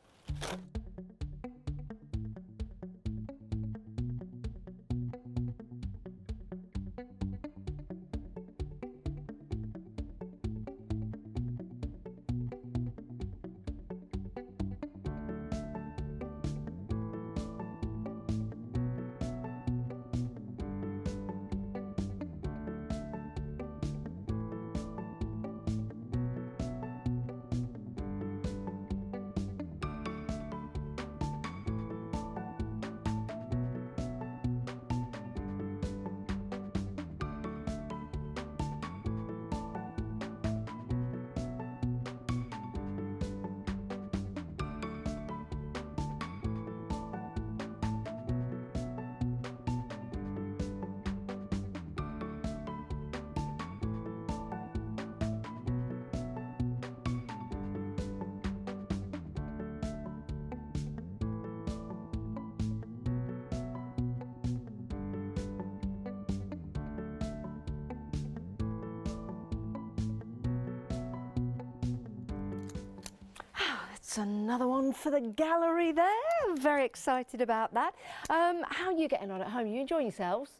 Another one for the gallery there. I'm very excited about that. How are you getting on at home? You enjoying yourselves?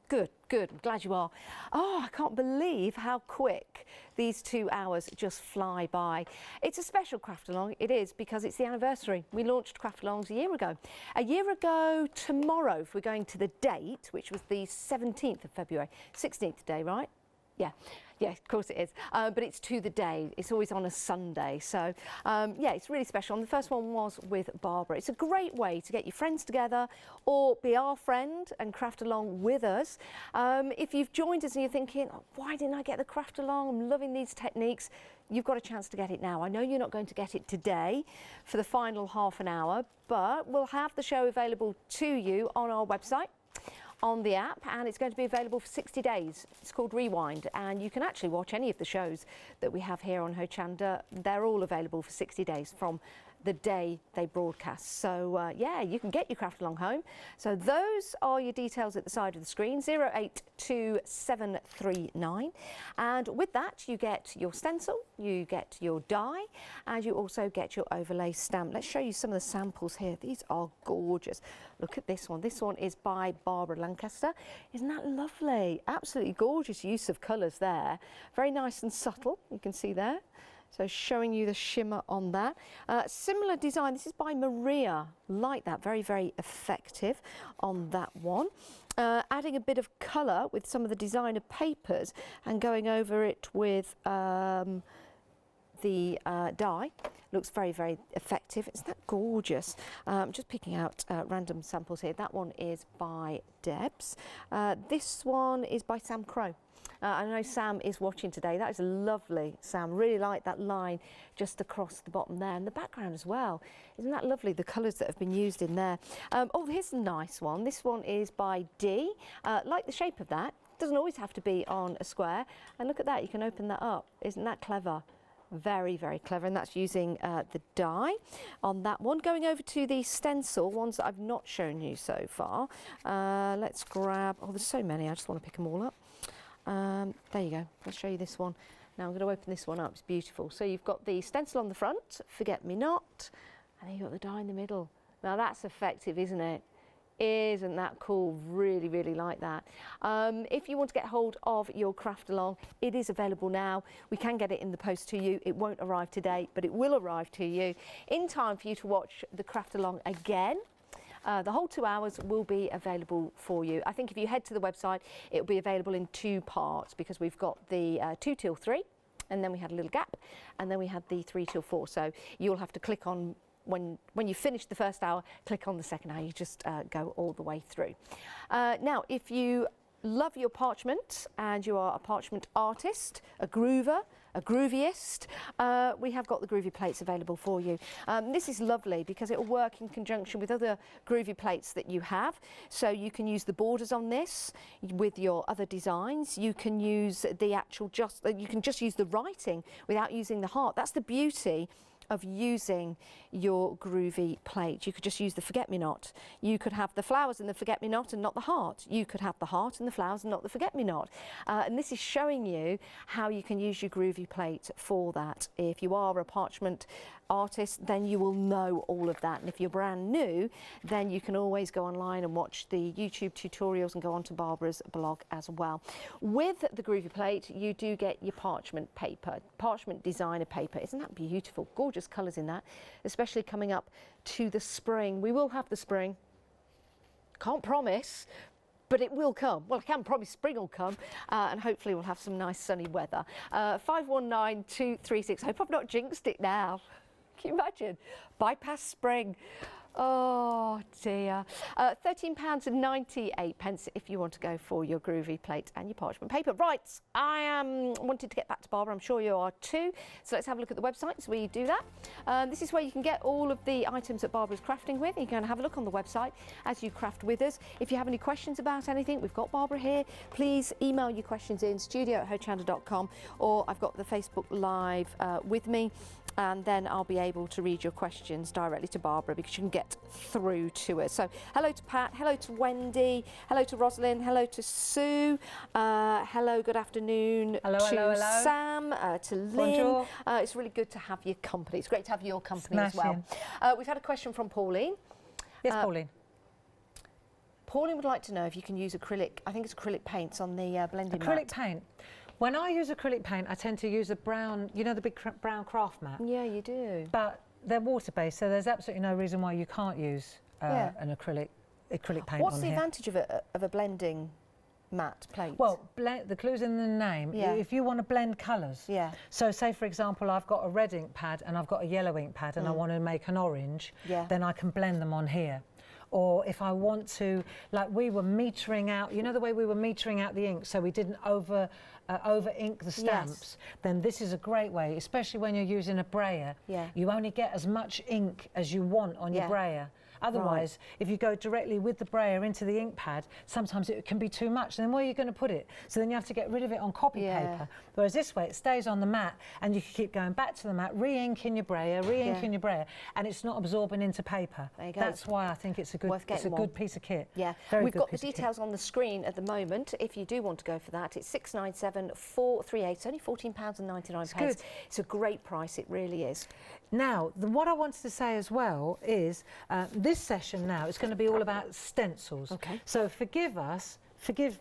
Good, good. I'm glad you are. Oh, I can't believe how quick these 2 hours just fly by. It's a special Craftalong. It is, because it's the anniversary. We launched Craftalongs a year ago. A year ago tomorrow, if we're going to the date, which was the 17th of February. 16th day, right? Yeah. Yeah, of course it is. But it's to the day. It's always on a Sunday. So, yeah, it's really special. And the first one was with Barbara. It's a great way to get your friends together or be our friend and craft along with us. If you've joined us and you're thinking, oh, why didn't I get the craft along? I'm loving these techniques. You've got a chance to get it now. I know you're not going to get it today for the final half an hour, but we'll have the show available to you on our website, on the app, and it's going to be available for 60 days. It's called Rewind, and you can actually watch any of the shows that we have here on Hochanda. They're all available for 60 days from the day they broadcast. So yeah, you can get your craft along home. So those are your details at the side of the screen, 082739, and with that you get your stencil, you get your die, and you also get your overlay stamp. Let's show you some of the samples here. These are gorgeous. Look at this one. This one is by Barbara Lancaster. Isn't that lovely? Absolutely gorgeous use of colours there. Very nice and subtle, you can see there. So showing you the shimmer on that. Similar design, this is by Maria, like that, very, very effective on that one. Adding a bit of colour with some of the designer papers and going over it with the die. Looks very, very effective. Isn't that gorgeous? Just picking out random samples here. That one is by Debs. This one is by Sam Crow. I know Sam is watching today. That is lovely, Sam. Really like that line just across the bottom there, and the background as well. Isn't that lovely, the colours that have been used in there? Oh, here's a nice one. This one is by Dee. Like the shape of that. Doesn't always have to be on a square. And look at that, you can open that up. Isn't that clever? Very, very clever, and that's using the die on that one. Going over to the stencil, ones that I've not shown you so far. Let's grab, oh, there's so many, I just want to pick them all up. There you go, I'll show you this one. Now I'm going to open this one up, it's beautiful. So you've got the stencil on the front, Forget Me Not, and then you've got the die in the middle. Now that's effective, isn't it? Isn't that cool? Really, really like that. If you want to get hold of your craft along, it is available now. We can get it in the post to you. It won't arrive today, but it will arrive to you in time for you to watch the craft along again. The whole 2 hours will be available for you. I think if you head to the website, it will be available in 2 parts, because we've got the 2 till 3, and then we had a little gap, and then we had the 3 till 4. So you'll have to click on, when you finish the first hour, click on the second hour. You just go all the way through. Now, if you love your parchment and you are a parchment artist, a groover, a grooviest, we have got the groovy plates available for you. This is lovely because it will work in conjunction with other groovy plates that you have. So you can use the borders on this with your other designs. You can use the actual you can just use the writing without using the heart. That's the beauty of using your groovy plate. You could just use the forget-me-not. You could have the flowers and the forget-me-not and not the heart. You could have the heart and the flowers and not the forget-me-not. And this is showing you how you can use your groovy plate for that. If you are a parchment artist, then you will know all of that. And if you're brand new, then you can always go online and watch the YouTube tutorials and go onto Barbara's blog as well. With the groovy plate, you do get your parchment paper, parchment designer paper. Isn't that beautiful? Gorgeous colours in that, especially coming up to the spring. We will have the spring. Can't promise, but it will come. Well, I can promise spring will come, and hopefully we'll have some nice sunny weather. 519236. I hope I've not jinxed it now. Can you imagine? Bypass spring. Oh dear. £13.98 if you want to go for your groovy plate and your parchment paper. Right, I wanted to get back to Barbara. I'm sure you are too. So let's have a look at the website so we do that. This is where you can get all of the items that Barbara's crafting with. You can have a look on the website as you craft with us. If you have any questions about anything, we've got Barbara here. Please email your questions in, studio@hochanda.com, or I've got the Facebook Live with me. And then I'll be able to read your questions directly to Barbara, because you can get through to us. So hello to Pat, hello to Wendy, hello to Rosalind, hello to Sue, hello, good afternoon hello, to hello, hello. Sam, to Lynn. Bonjour. It's really good to have your company. It's great to have your company as well. We've had a question from Pauline. Yes, Pauline. Pauline would like to know if you can use acrylic, I think it's acrylic paints on the blending mat. Acrylic paint. When I use acrylic paint, I tend to use a brown, you know, the big brown craft mat. Yeah, you do. But they're water-based, so there's absolutely no reason why you can't use an acrylic paint. What's the advantage of a blending matte plate? Well, the clue's in the name. Yeah. If you want to blend colours. Yeah. So say, for example, I've got a red ink pad and I've got a yellow ink pad and I want to make an orange, then I can blend them on here. Or if I want to, like we were metering out, you know the way we were metering out the ink so we didn't over ink the stamps, then this is a great way, especially when you're using a brayer. You only get as much ink as you want on your brayer. Otherwise, if you go directly with the brayer into the ink pad, sometimes it can be too much. And then where are you going to put it? So then you have to get rid of it on copy paper. Whereas this way, it stays on the mat, and you can keep going back to the mat, re-inking your brayer, re-inking your brayer, and it's not absorbing into paper. There you go. That's why I think it's a good, good piece of kit. Yeah, we've got the details on the screen at the moment. If you do want to go for that, it's 697,438. It's only £14.99. It's a great price. It really is. Now, what I wanted to say as well is this session now is going to be all about stencils. Okay. So forgive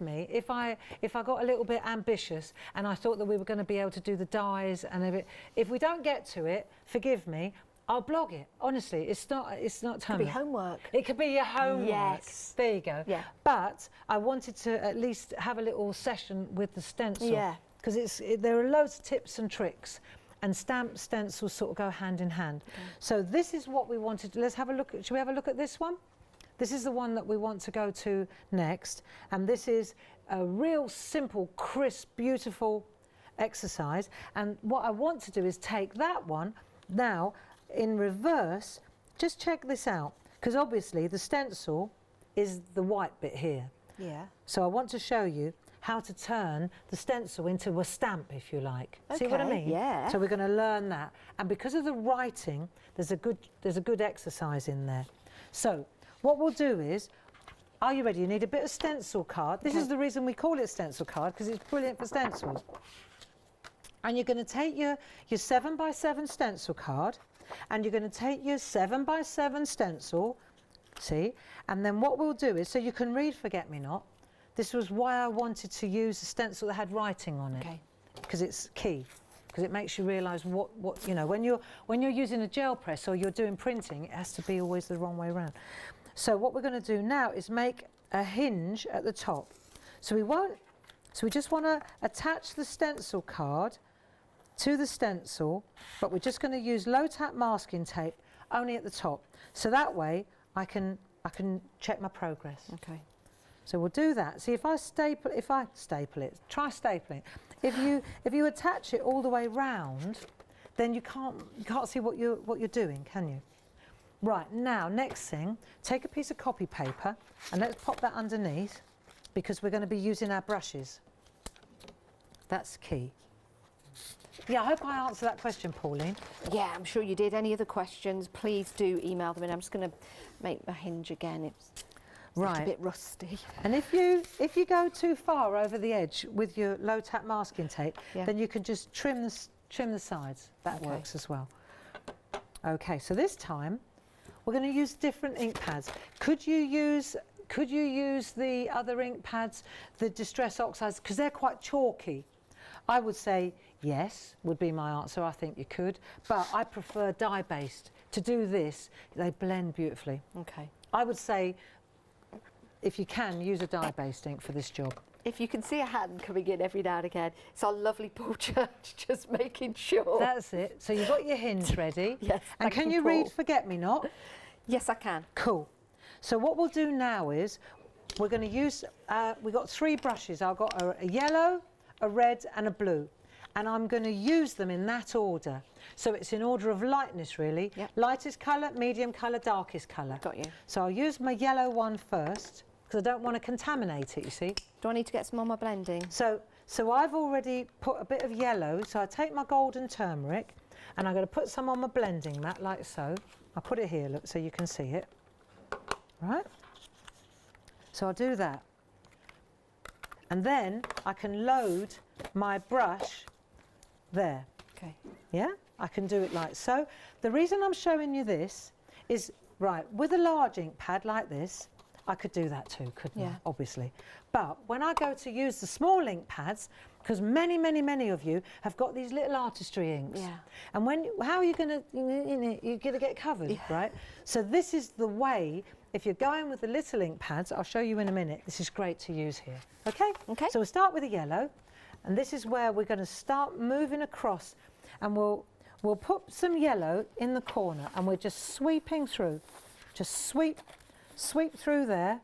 me if I got a little bit ambitious and I thought that we were going to be able to do the dies and if we don't get to it, forgive me. I'll blog it. Honestly, it's not time. It could be homework. It could be your homework. Yes. There you go. Yeah. But I wanted to at least have a little session with the stencil. Yeah. Because there are loads of tips and tricks. And stamp stencils sort of go hand in hand. Okay. So this is what we wanted. Let's have a look. Shall we have a look at this one? This is the one that we want to go to next. And this is a real simple, crisp, beautiful exercise. And what I want to do is take that one now in reverse. Just check this out. Because obviously the stencil is the white bit here. Yeah. So I want to show you how to turn the stencil into a stamp, if you like. Okay, see what I mean? Yeah. So we're going to learn that. And because of the writing, there's a good exercise in there. So what we'll do is, are you ready? You need a bit of stencil card. This is the reason we call it stencil card, because it's brilliant for stencils. And you're going to take your 7x7 stencil card, and you're going to take your 7x7 stencil, see? And then what we'll do is, so you can read Forget Me Not. This was why I wanted to use a stencil that had writing on it, because it's key, because it makes you realise what you know when you're using a gel press or you're doing printing, it has to be always the wrong way around. So what we're going to do now is make a hinge at the top. So we just want to attach the stencil card to the stencil, but we're just going to use low tap masking tape only at the top, so that way I can check my progress. Okay. So we'll do that. See, if I staple it, try stapling. If you attach it all the way round, then you can't see what you're doing, can you? Right, now, next thing, take a piece of copy paper and let's pop that underneath, because we're going to be using our brushes. That's key. Yeah, I hope I answered that question, Pauline. Yeah, I'm sure you did. Any other questions, please do email them in. I'm just going to make my hinge again. It's a bit rusty. And if you go too far over the edge with your low tap masking tape, then you can just trim the sides. That works as well. Okay, so this time we're going to use different ink pads. Could you use the other ink pads, the Distress Oxides, because they're quite chalky? I would say yes, would be my answer. I think you could, but I prefer dye-based. To do this, they blend beautifully. Okay. I would say, if you can, use a dye-based ink for this job. If you can see a hand coming in every now and again, it's our lovely Paul Church just making sure. That's it. So you've got your hinge ready. Yes. And can you read Forget Me Not? Yes, I can. Cool. So what we'll do now is we're going to use, we've got 3 brushes. I've got a yellow, a red and a blue. And I'm going to use them in that order. So it's in order of lightness, really. Yep. Lightest colour, medium colour, darkest colour. Got you. So I'll use my yellow one first, because I don't want to contaminate it, you see. Do I need to get some on my blending? So I've already put a bit of yellow, so I take my golden turmeric and I'm going to put some on my blending mat, like so. I'll put it here, look, so you can see it. Right? So I'll do that. And then I can load my brush there. Okay. Yeah? I can do it like so. The reason I'm showing you this is, right, with a large ink pad like this, I could do that too, couldn't I? Obviously. But when I go to use the small ink pads, because many of you have got these little artistry inks. Yeah. And how are you going to, you're going to get covered, right? So this is the way, if you're going with the little ink pads, I'll show you in a minute, this is great to use here. Okay? Okay. So we'll start with the yellow, and this is where we're going to start moving across, and we'll put some yellow in the corner, and we're just sweeping through. Just sweep through there,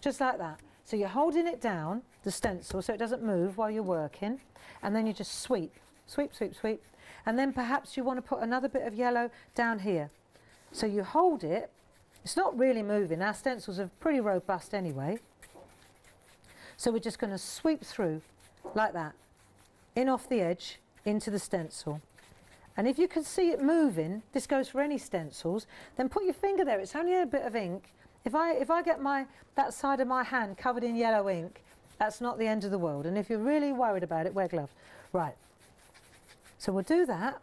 just like that. So you're holding it down, the stencil, so it doesn't move while you're working, and then you just sweep, and then perhaps you want to put another bit of yellow down here. So you hold it, it's not really moving, our stencils are pretty robust anyway. So we're just going to sweep through like that, in off the edge, into the stencil. And if you can see it moving, this goes for any stencils, then put your finger there, it's only a bit of ink. If I get that side of my hand covered in yellow ink, that's not the end of the world. And if you're really worried about it, wear gloves. Right. So we'll do that.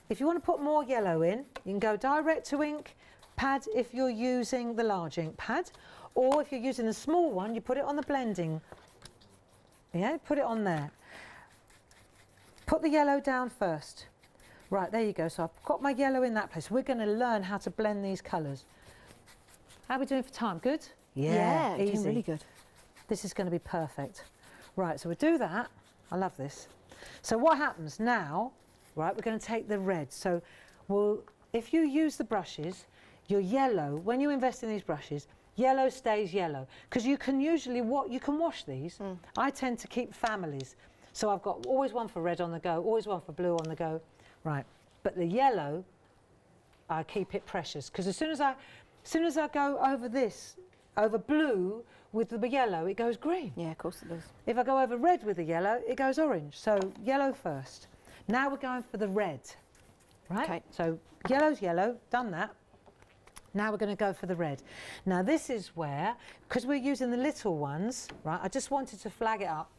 If you want to put more yellow in, you can go direct to ink pad if you're using the large ink pad, or if you're using the small one, you put it on the blending. Yeah, put it on there. Put the yellow down first. Right, there you go. So I've got my yellow in that place. We're going to learn how to blend these colours. How are we doing for time? Good? Yeah, easy. doing really good. This is going to be perfect. Right, so we'll do that. I love this. So what happens now, right, we're going to take the red. So if you use the brushes, your yellow, when you invest in these brushes, yellow stays yellow. Because you can usually, you can wash these. I tend to keep families. So I've got always one for red on the go, always one for blue on the go. Right, but the yellow, I keep it precious, because as soon as I go over blue with the yellow, it goes green. Yeah, of course it does. If I go over red with the yellow, it goes orange. So yellow first. Now we're going for the red, right? Okay. So yellow's yellow, done that. Now we're going to go for the red. Now this is where, because we're using the little ones, right, I just wanted to flag it up.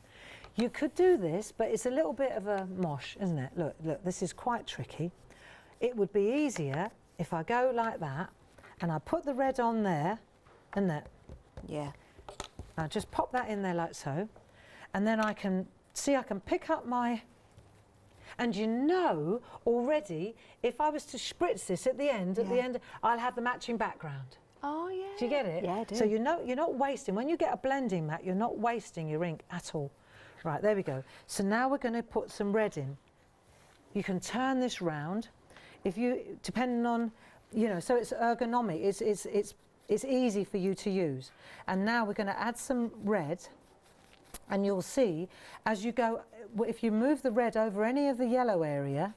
You could do this, but it's a little bit of a mosh, isn't it? Look, this is quite tricky. It would be easier if I go like that, and I put the red on there, isn't it? Yeah. Now just pop that in there like so, and then I can pick up my, and you know already, if I was to spritz this at the end, I'll have the matching background. Oh, yeah. Do you get it? Yeah, I do. So you're not wasting, when you get a blending mat, you're not wasting your ink at all. Right, there we go. So now we're going to put some red in. You can turn this round, depending on, so it's ergonomic. It's easy for you to use. And now we're going to add some red, and you'll see as you go, if you move the red over any of the yellow area,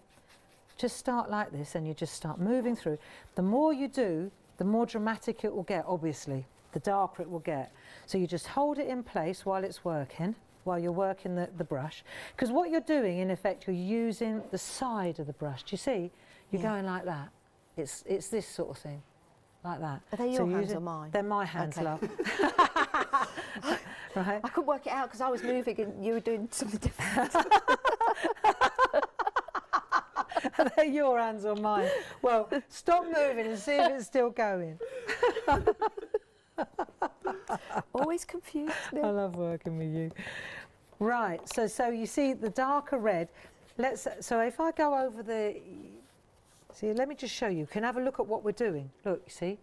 just start like this, and you just start moving through. The more you do, the more dramatic it will get. Obviously, the darker it will get. So you just hold it in place while it's working. While you're working the brush, because what you're doing in effect, you're using the side of the brush. Do you see? You're going like that. It's this sort of thing, like that. Are they your hands or mine? They're my hands, okay. Love. Right. I couldn't work it out because I was moving and you were doing something different. Are they your hands or mine? Well, stop moving and see if it's still going. Always confused me. I love working with you. Right, so you see the darker red. So if I go over see, let me just show you. You can have a look at what we're doing. Look, you see?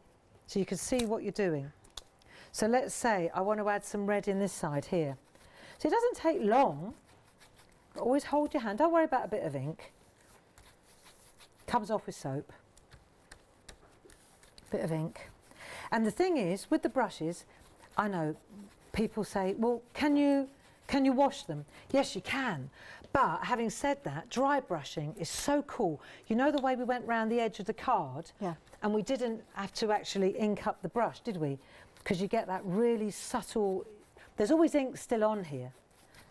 So you can see what you're doing. So let's say I want to add some red in this side here. So it doesn't take long. Always hold your hand. Don't worry about a bit of ink. Comes off with soap. Bit of ink. And the thing is, with the brushes, I know people say, well, can you wash them? Yes, you can. But having said that, dry brushing is so cool. You know the way we went round the edge of the card? Yeah. And we didn't have to actually ink up the brush, did we? Because you get that really subtle, there's always ink still on here.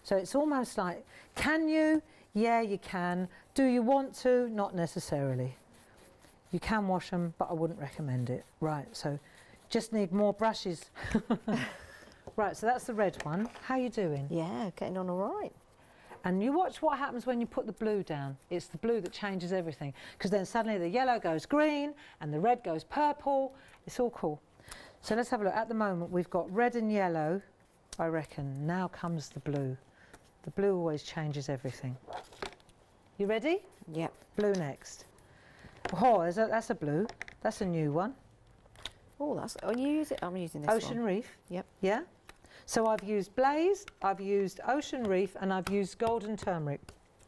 So it's almost like, can you? Yeah, you can. Do you want to? Not necessarily. You can wash them, but I wouldn't recommend it. Right, so just need more brushes. Right, so that's the red one. How are you doing? Yeah, getting on all right. And you watch what happens when you put the blue down. It's the blue that changes everything. Because then suddenly the yellow goes green and the red goes purple. It's all cool. So let's have a look. At the moment, we've got red and yellow I reckon. Now comes the blue. The blue always changes everything. You ready? Yep. Blue next. Oh, that's a blue. That's a new one. Oh, that's. Oh, you use it. I'm using this Ocean one. Reef. Yep. Yeah. So I've used Blaze, I've used Ocean Reef, and I've used Golden Turmeric.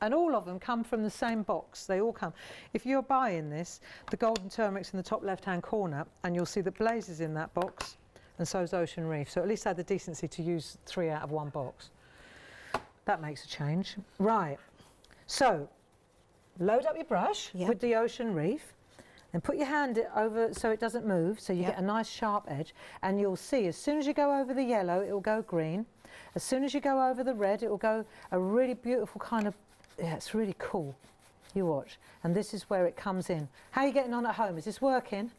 And all of them come from the same box. They all come. If you're buying this, the Golden Turmeric's in the top left-hand corner, and you'll see that Blaze is in that box, and so is Ocean Reef. So at least I had the decency to use 3 out of 1 box. That makes a change. Right. So load up your brush with the Ocean Reef, and put your hand over so it doesn't move, so you get a nice sharp edge. And you'll see as soon as you go over the yellow, it will go green. As soon as you go over the red, it will go a really beautiful kind of, yeah, it's really cool. You watch. And this is where it comes in. How are you getting on at home? Is this working?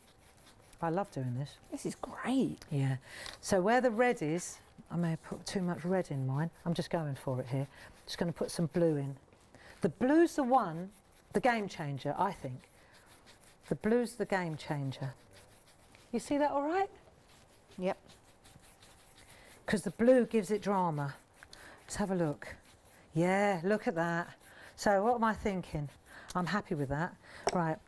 I love doing this. This is great. Yeah. So where the red is, I may have put too much red in mine. I'm just going for it here. Just going to put some blue in. The blue's the one, the game changer, I think. The blue's the game changer. You see that all right? Yep. Because the blue gives it drama. Let's have a look. Yeah, look at that. So what am I thinking? I'm happy with that. Right,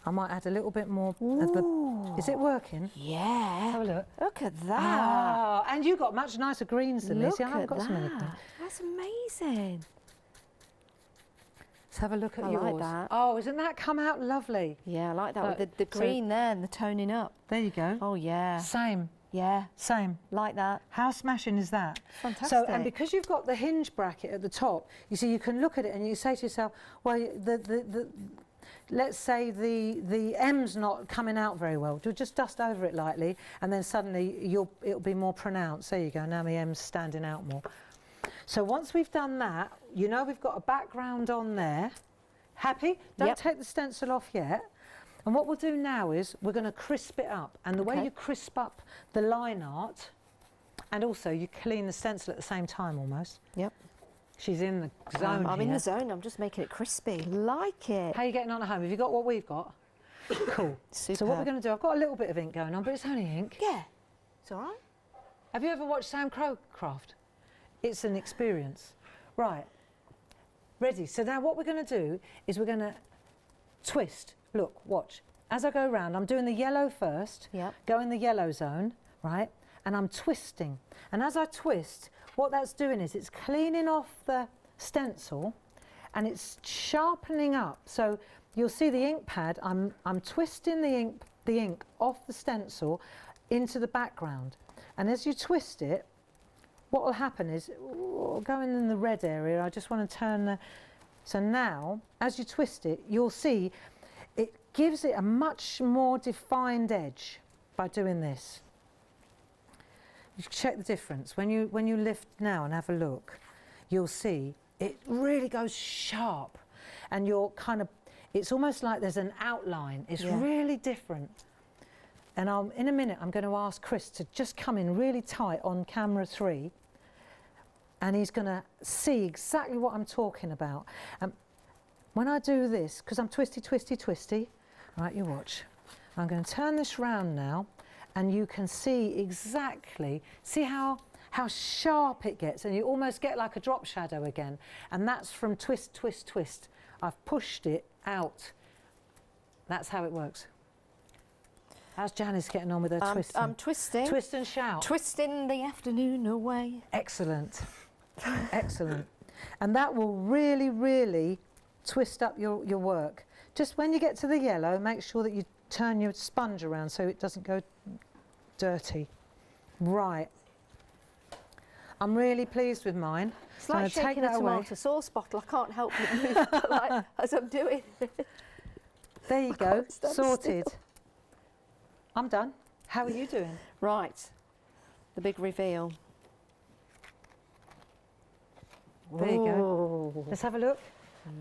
I might add a little bit more of the... Is it working? Yeah. Have a look. Look at that. Ah, and you've got much nicer greens than me. Look See, I haven't got at so many that. greens. That's amazing. Let's have a look at I yours. like that. Oh, isn't that come out lovely? Yeah, I like that. Look, With the green there and the toning up. There you go. Oh, yeah. Same. Yeah. Same. Like that. How smashing is that? Fantastic. So, and because you've got the hinge bracket at the top, you see, you can look at it and you say to yourself, well, let's say the M's not coming out very well. Just dust over it lightly, and then suddenly it'll be more pronounced. There you go. Now my M's standing out more. So once we've done that, you know we've got a background on there. Happy? Don't take the stencil off yet. And what we'll do now is we're going to crisp it up. And the way you crisp up the line art, and also you clean the stencil at the same time almost. Yep. She's in the zone I'm in the zone. I'm just making it crispy. Like it. How are you getting on at home? Have you got what we've got? Cool. Superb. So what we're going to do, I've got a little bit of ink going on, but it's only ink. Yeah. It's all right. Have you ever watched Sam Crow craft? It's an experience. Right. Ready. So now what we're going to do is we're going to twist. Look, watch. As I go around, I'm doing the yellow first. Yep. Go in the yellow zone, right? And I'm twisting. And as I twist, what that's doing is it's cleaning off the stencil and it's sharpening up. So you'll see the ink pad, I'm twisting the ink off the stencil into the background. And as you twist it, what will happen is, going in the red area, I just want to turn the... So now, as you twist it, you'll see it gives it a much more defined edge by doing this. You check the difference. When you lift now and have a look, you'll see it really goes sharp. And you're kind of, it's almost like there's an outline. It's really different. And in a minute, I'm going to ask Chris to just come in really tight on camera 3. And he's going to see exactly what I'm talking about. When I do this, because I'm twisty, twisty, twisty, right, you watch. I'm going to turn this round now, and you can see exactly, see how sharp it gets, and you almost get like a drop shadow again. And that's from twist, twist, twist. I've pushed it out. That's how it works. How's Janice getting on with her twisting? I'm twisting. Twist and shout. Twisting the afternoon away. Excellent. Excellent. And that will really, really twist up your work. Just when you get to the yellow, make sure that you turn your sponge around so it doesn't go dirty. Right. I'm really pleased with mine. It's like shaking a tomato sauce bottle. I can't help but move like, as I'm doing it. There you go. Sorted. I'm done. How are you doing? Right. The big reveal. There you go. Let's have a look.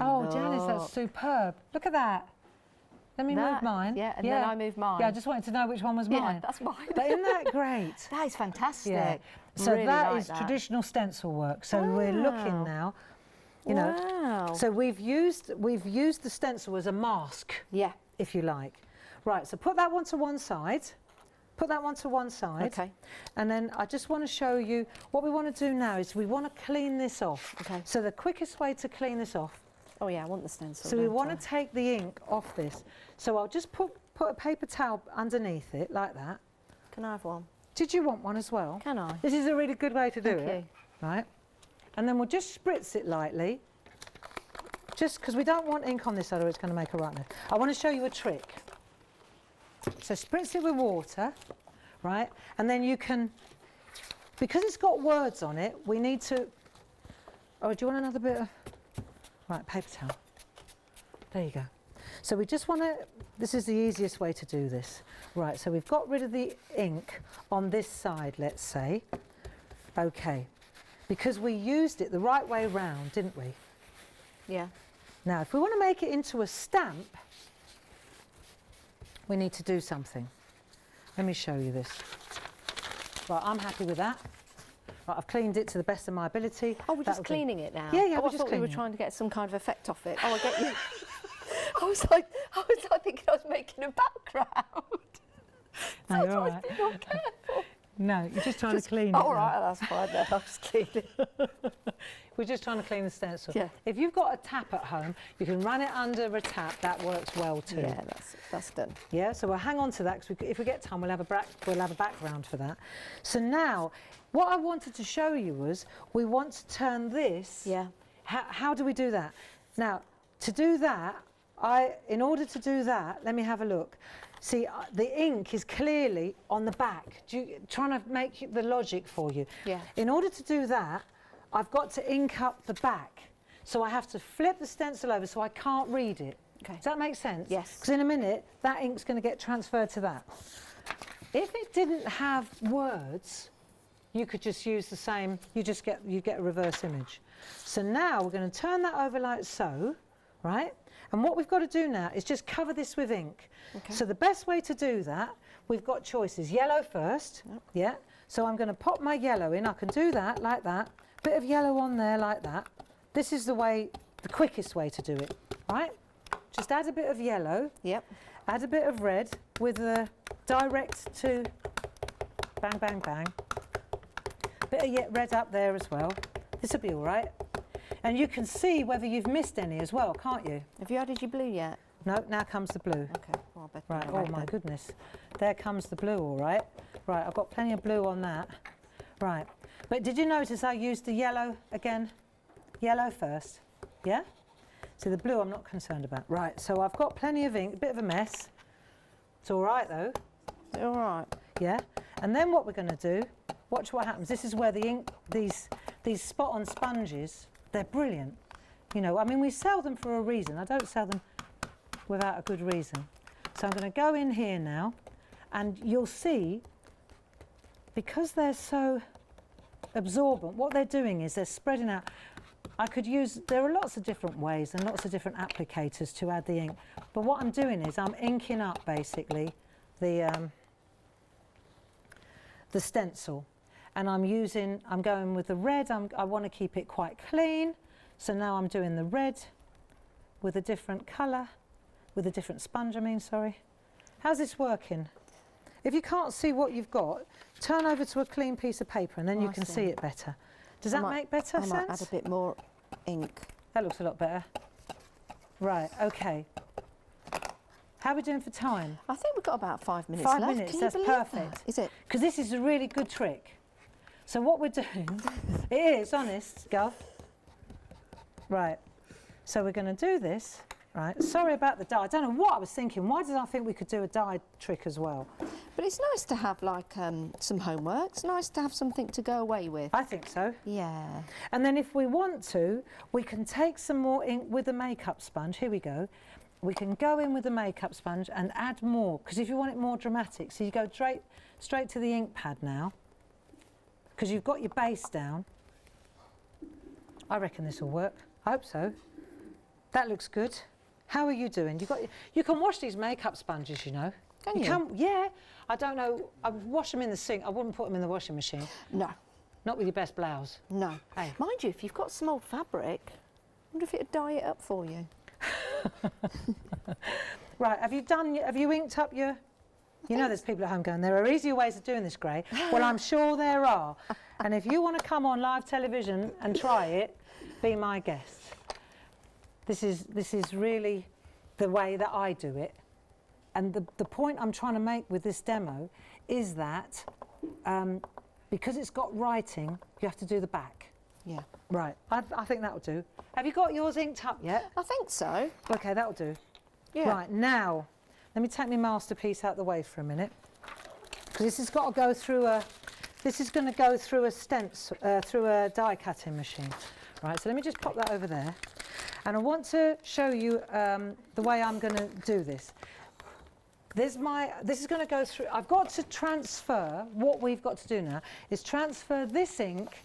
Oh, Janice, that's superb. Look at that. Let me move mine. Yeah, and then I move mine. Yeah, I just wanted to know which one was mine. Yeah, that's mine. But isn't that great? That is fantastic. Yeah. So really that like is traditional stencil work. So we're looking now, you know. So we've used the stencil as a mask, yeah, if you like. Right, so put that one to one side. Put that one to one side. Okay. And then I just want to show you what we want to do now is we want to clean this off. Okay. So the quickest way to clean this off. Oh yeah, I want the stencil. So we want to take the ink off this. So I'll just put a paper towel underneath it like that. Can I have one? Did you want one as well? Can I? This is a really good way to do Thank it. you. Right. And then we'll just spritz it lightly. Just because we don't want ink on this, otherwise it's going to make a right mess. I want to show you a trick. So spritz it with water, right? And then you can, because it's got words on it, we need to, oh, do you want another bit of, right, paper towel. There you go. So we just want to, this is the easiest way to do this. Right, so we've got rid of the ink on this side, let's say. Okay, because we used it the right way round, didn't we? Yeah. Now, if we want to make it into a stamp, we need to do something. Let me show you this. Right, I'm happy with that. Right, I've cleaned it to the best of my ability. Oh, we're just cleaning it now? Yeah, yeah, oh, we're I just thought we were cleaning it. trying to get some kind of effect off it. Oh, I get you. I was like thinking I was making a background. No, you're So I all was right. being all careful. No, you're just trying to clean it. Oh, all now. right, that's fine then. I'll just clean it. We're just trying to clean the stencil. Yeah. If you've got a tap at home, you can run it under a tap. That works well too. Yeah, that's done. Yeah, so we'll hang on to that because if we get time, we'll have a background for that. So now, what I wanted to show you was we want to turn this. Yeah. How do we do that? Now, to do that, in order to do that, let me have a look. See, the ink is clearly on the back. Trying to make the logic for you. Yeah. In order to do that, I've got to ink up the back. So I have to flip the stencil over so I can't read it. Okay. Does that make sense? Yes. Because in a minute, that ink's going to get transferred to that. If it didn't have words, you could just use the same, you get a reverse image. So now we're going to turn that over like so, right? And what we've got to do now is just cover this with ink. Okay. So the best way to do that, we've got choices. Yellow first, yeah? So I'm going to pop my yellow in. I can do that like that. Bit of yellow on there like that. This is the quickest way to do it, right? Just add a bit of yellow. Yep. Add a bit of red with the direct to bang, bang, bang. Bit of red up there as well. This will be all right. And you can see whether you've missed any as well, can't you? Have you added your blue yet? No, now comes the blue. Okay. Well, I better Right, do oh red my then. goodness. There comes the blue, all right. Right, I've got plenty of blue on that. Right, but did you notice I used the yellow again? Yellow first, yeah? So the blue I'm not concerned about. Right, so I've got plenty of ink, a bit of a mess. It's all right though. All right. Yeah, and then what we're going to do, watch what happens. This is where the ink, these spot-on sponges, they're brilliant. You know, I mean, we sell them for a reason. I don't sell them without a good reason. So I'm going to go in here now, and you'll see, because they're so absorbent, what they're doing is they're spreading out. There are lots of different ways and lots of different applicators to add the ink, but what I'm doing is I'm inking up basically the stencil, and I'm going with the red. I want to keep it quite clean, so now I'm doing the red with a different colour, with a different sponge, sorry. How's this working? If you can't see what you've got, turn over to a clean piece of paper and then you can see it better. Does that make better sense? I might add a bit more ink. That looks a lot better. Right, okay. How are we doing for time? I think we've got about 5 minutes 5 left. minutes, Can you that's believe perfect. that? Is it? Because this is a really good trick. So what we're doing, it is, honest, Gov. Right, so we're going to do this. Right, sorry about the die. I don't know what I was thinking. Why did I think we could do a die trick as well? But it's nice to have like some homework. It's nice to have something to go away with. I think so. Yeah. And then if we want to, we can take some more ink with the makeup sponge. Here we go. We can go in with the makeup sponge and add more, because if you want it more dramatic, so you go straight to the ink pad now, because you've got your base down. I reckon this will work. I hope so. That looks good. How are you doing? You can wash these makeup sponges, you know. Can you? Yeah. I don't know. I would wash them in the sink. I wouldn't put them in the washing machine. No. Not with your best blouse. No. Hey. Mind you, if you've got some old fabric, I wonder if it'd dye it up for you. Right. Have you inked up your You know there's people at home going, there are easier ways of doing this, Gray. Well, I'm sure there are. And if you want to come on live television and try it, be my guest. This is really the way that I do it. And the point I'm trying to make with this demo is that because it's got writing, you have to do the back. Yeah. Right, I think that'll do. Have you got yours inked up yet? I think so. Okay, that'll do. Yeah. Right, now, let me take my masterpiece out of the way for a minute. Because this has got to go through this is going to go through a stencil, through a die cutting machine. Right, so let me just pop that over there. And I want to show you the way I'm going to do this. This is going to go through, I've got to transfer, what we've got to do now is transfer this ink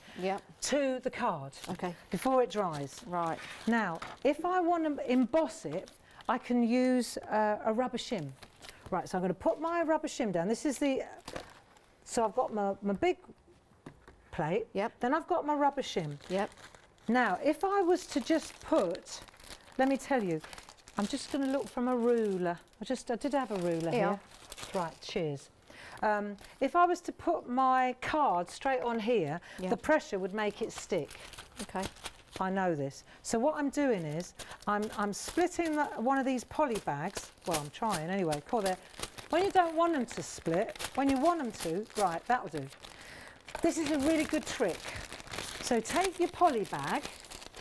to the card before it dries. Right. Now, if I want to emboss it, I can use a rubber shim. Right, so I'm going to put my rubber shim down. This is the, so I've got my big plate, then I've got my rubber shim. Now, if I was to just put, let me tell you, I'm just going to look from a ruler. I did have a ruler here. Right, cheers. If I was to put my card straight on here, the pressure would make it stick. Okay. I know this. So what I'm doing is, I'm splitting one of these poly bags. Well, I'm trying anyway. When you don't want them to split, when you want them to, right, that'll do. This is a really good trick. So take your poly bag,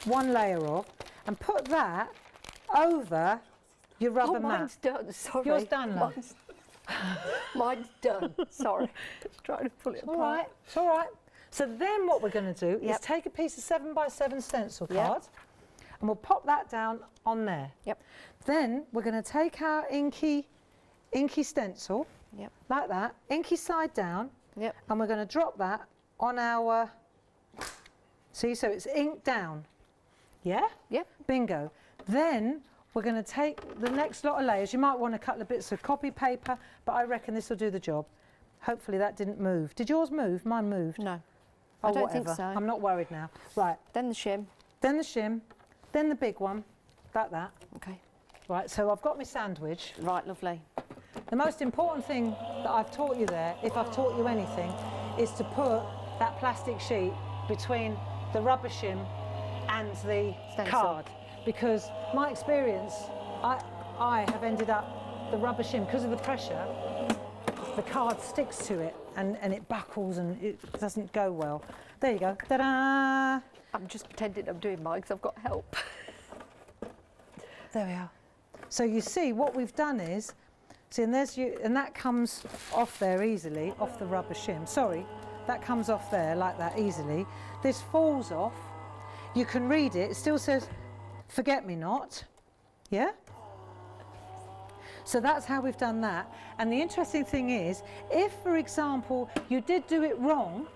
one layer of, and put that over your rubber mat. Mine's done, sorry. Yours done, love? Mine's done, sorry. Just trying to pull it apart. All right, it's all right. So then what we're going to do is take a piece of 7x7 stencil card and we'll pop that down on there. Then we're going to take our inky stencil, like that, inky side down, and we're going to drop that on our, see, so it's inked down. Yeah? Bingo. Then we're going to take the next lot of layers. You might want a couple of bits of copy paper, but I reckon this will do the job. Hopefully that didn't move. Did yours move? Mine moved. No. Oh, I don't whatever. think so. I'm not worried now. Right. Then the shim. Then the shim. Then the big one. Like that. Okay. Right, so I've got my sandwich. Right, lovely. The most important thing that I've taught you there, if I've taught you anything, is to put that plastic sheet between the rubber shim and the card. Because my experience, I have ended up, the rubber shim, because of the pressure, the card sticks to it and it buckles and it doesn't go well. There you go. Ta-da! I'm just pretending I'm doing mine because I've got help. There we are. So you see what we've done is, see, and that comes off there easily, off the rubber shim. Sorry, that comes off there like that easily. This falls off. You can read it. It still says, "Forget me not." Yeah? So that's how we've done that. And the interesting thing is, if, for example, you did do it wrong,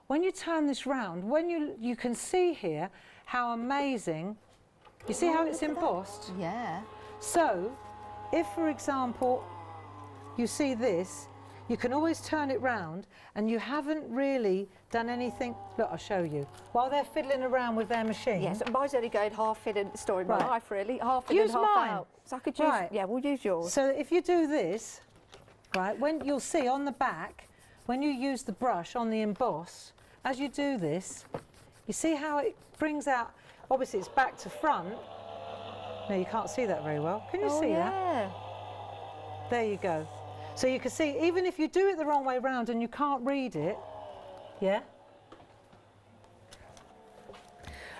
when you turn this round, when you can see here how amazing, you see how it's embossed? Yeah. So, if, for example, you see this, you can always turn it round and you haven't really done anything. Look, I'll show you. While they're fiddling around with their machine. Yes, mine's only going half in and storing my life, really. Half in use and half mine. out. So I could use, yeah, we'll use yours. So if you do this, right, when you'll see on the back, when you use the brush on the emboss, as you do this, you see how it brings out, obviously it's back to front. No, you can't see that very well. Can you see that? There you go. So you can see, even if you do it the wrong way round and you can't read it, yeah?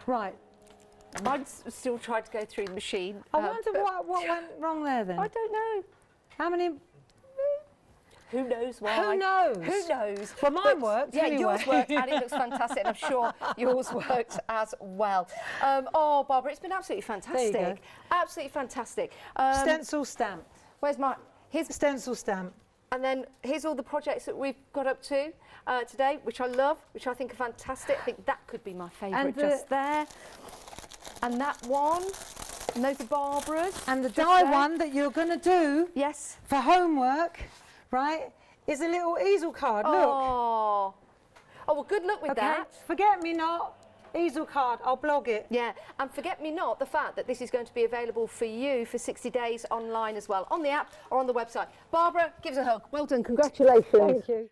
Right. Mine's still trying to go through the machine. I wonder what went wrong there then. I don't know. How many? Who knows why? Who knows? Who knows? Well, mine worked anyway. Yours worked and it looks fantastic, and I'm sure yours worked as well. Oh, Barbara, it's been absolutely fantastic. There you go. Absolutely fantastic. Stencil stamp. Where's my... Here's stencil stamp. And then here's all the projects that we've got up to today, which I love, which I think are fantastic. I think that could be my favourite just there. And that one, and those are Barbara's. And the die one that you're going to do for homework, right, is a little easel card. Look. Oh, well, good luck with that. Forget me not. Easel card, I'll blog it. Yeah, and forget me not the fact that this is going to be available for you for 60 days online as well, on the app or on the website. Barbara, give us a hug. Well done, congratulations. Thank you.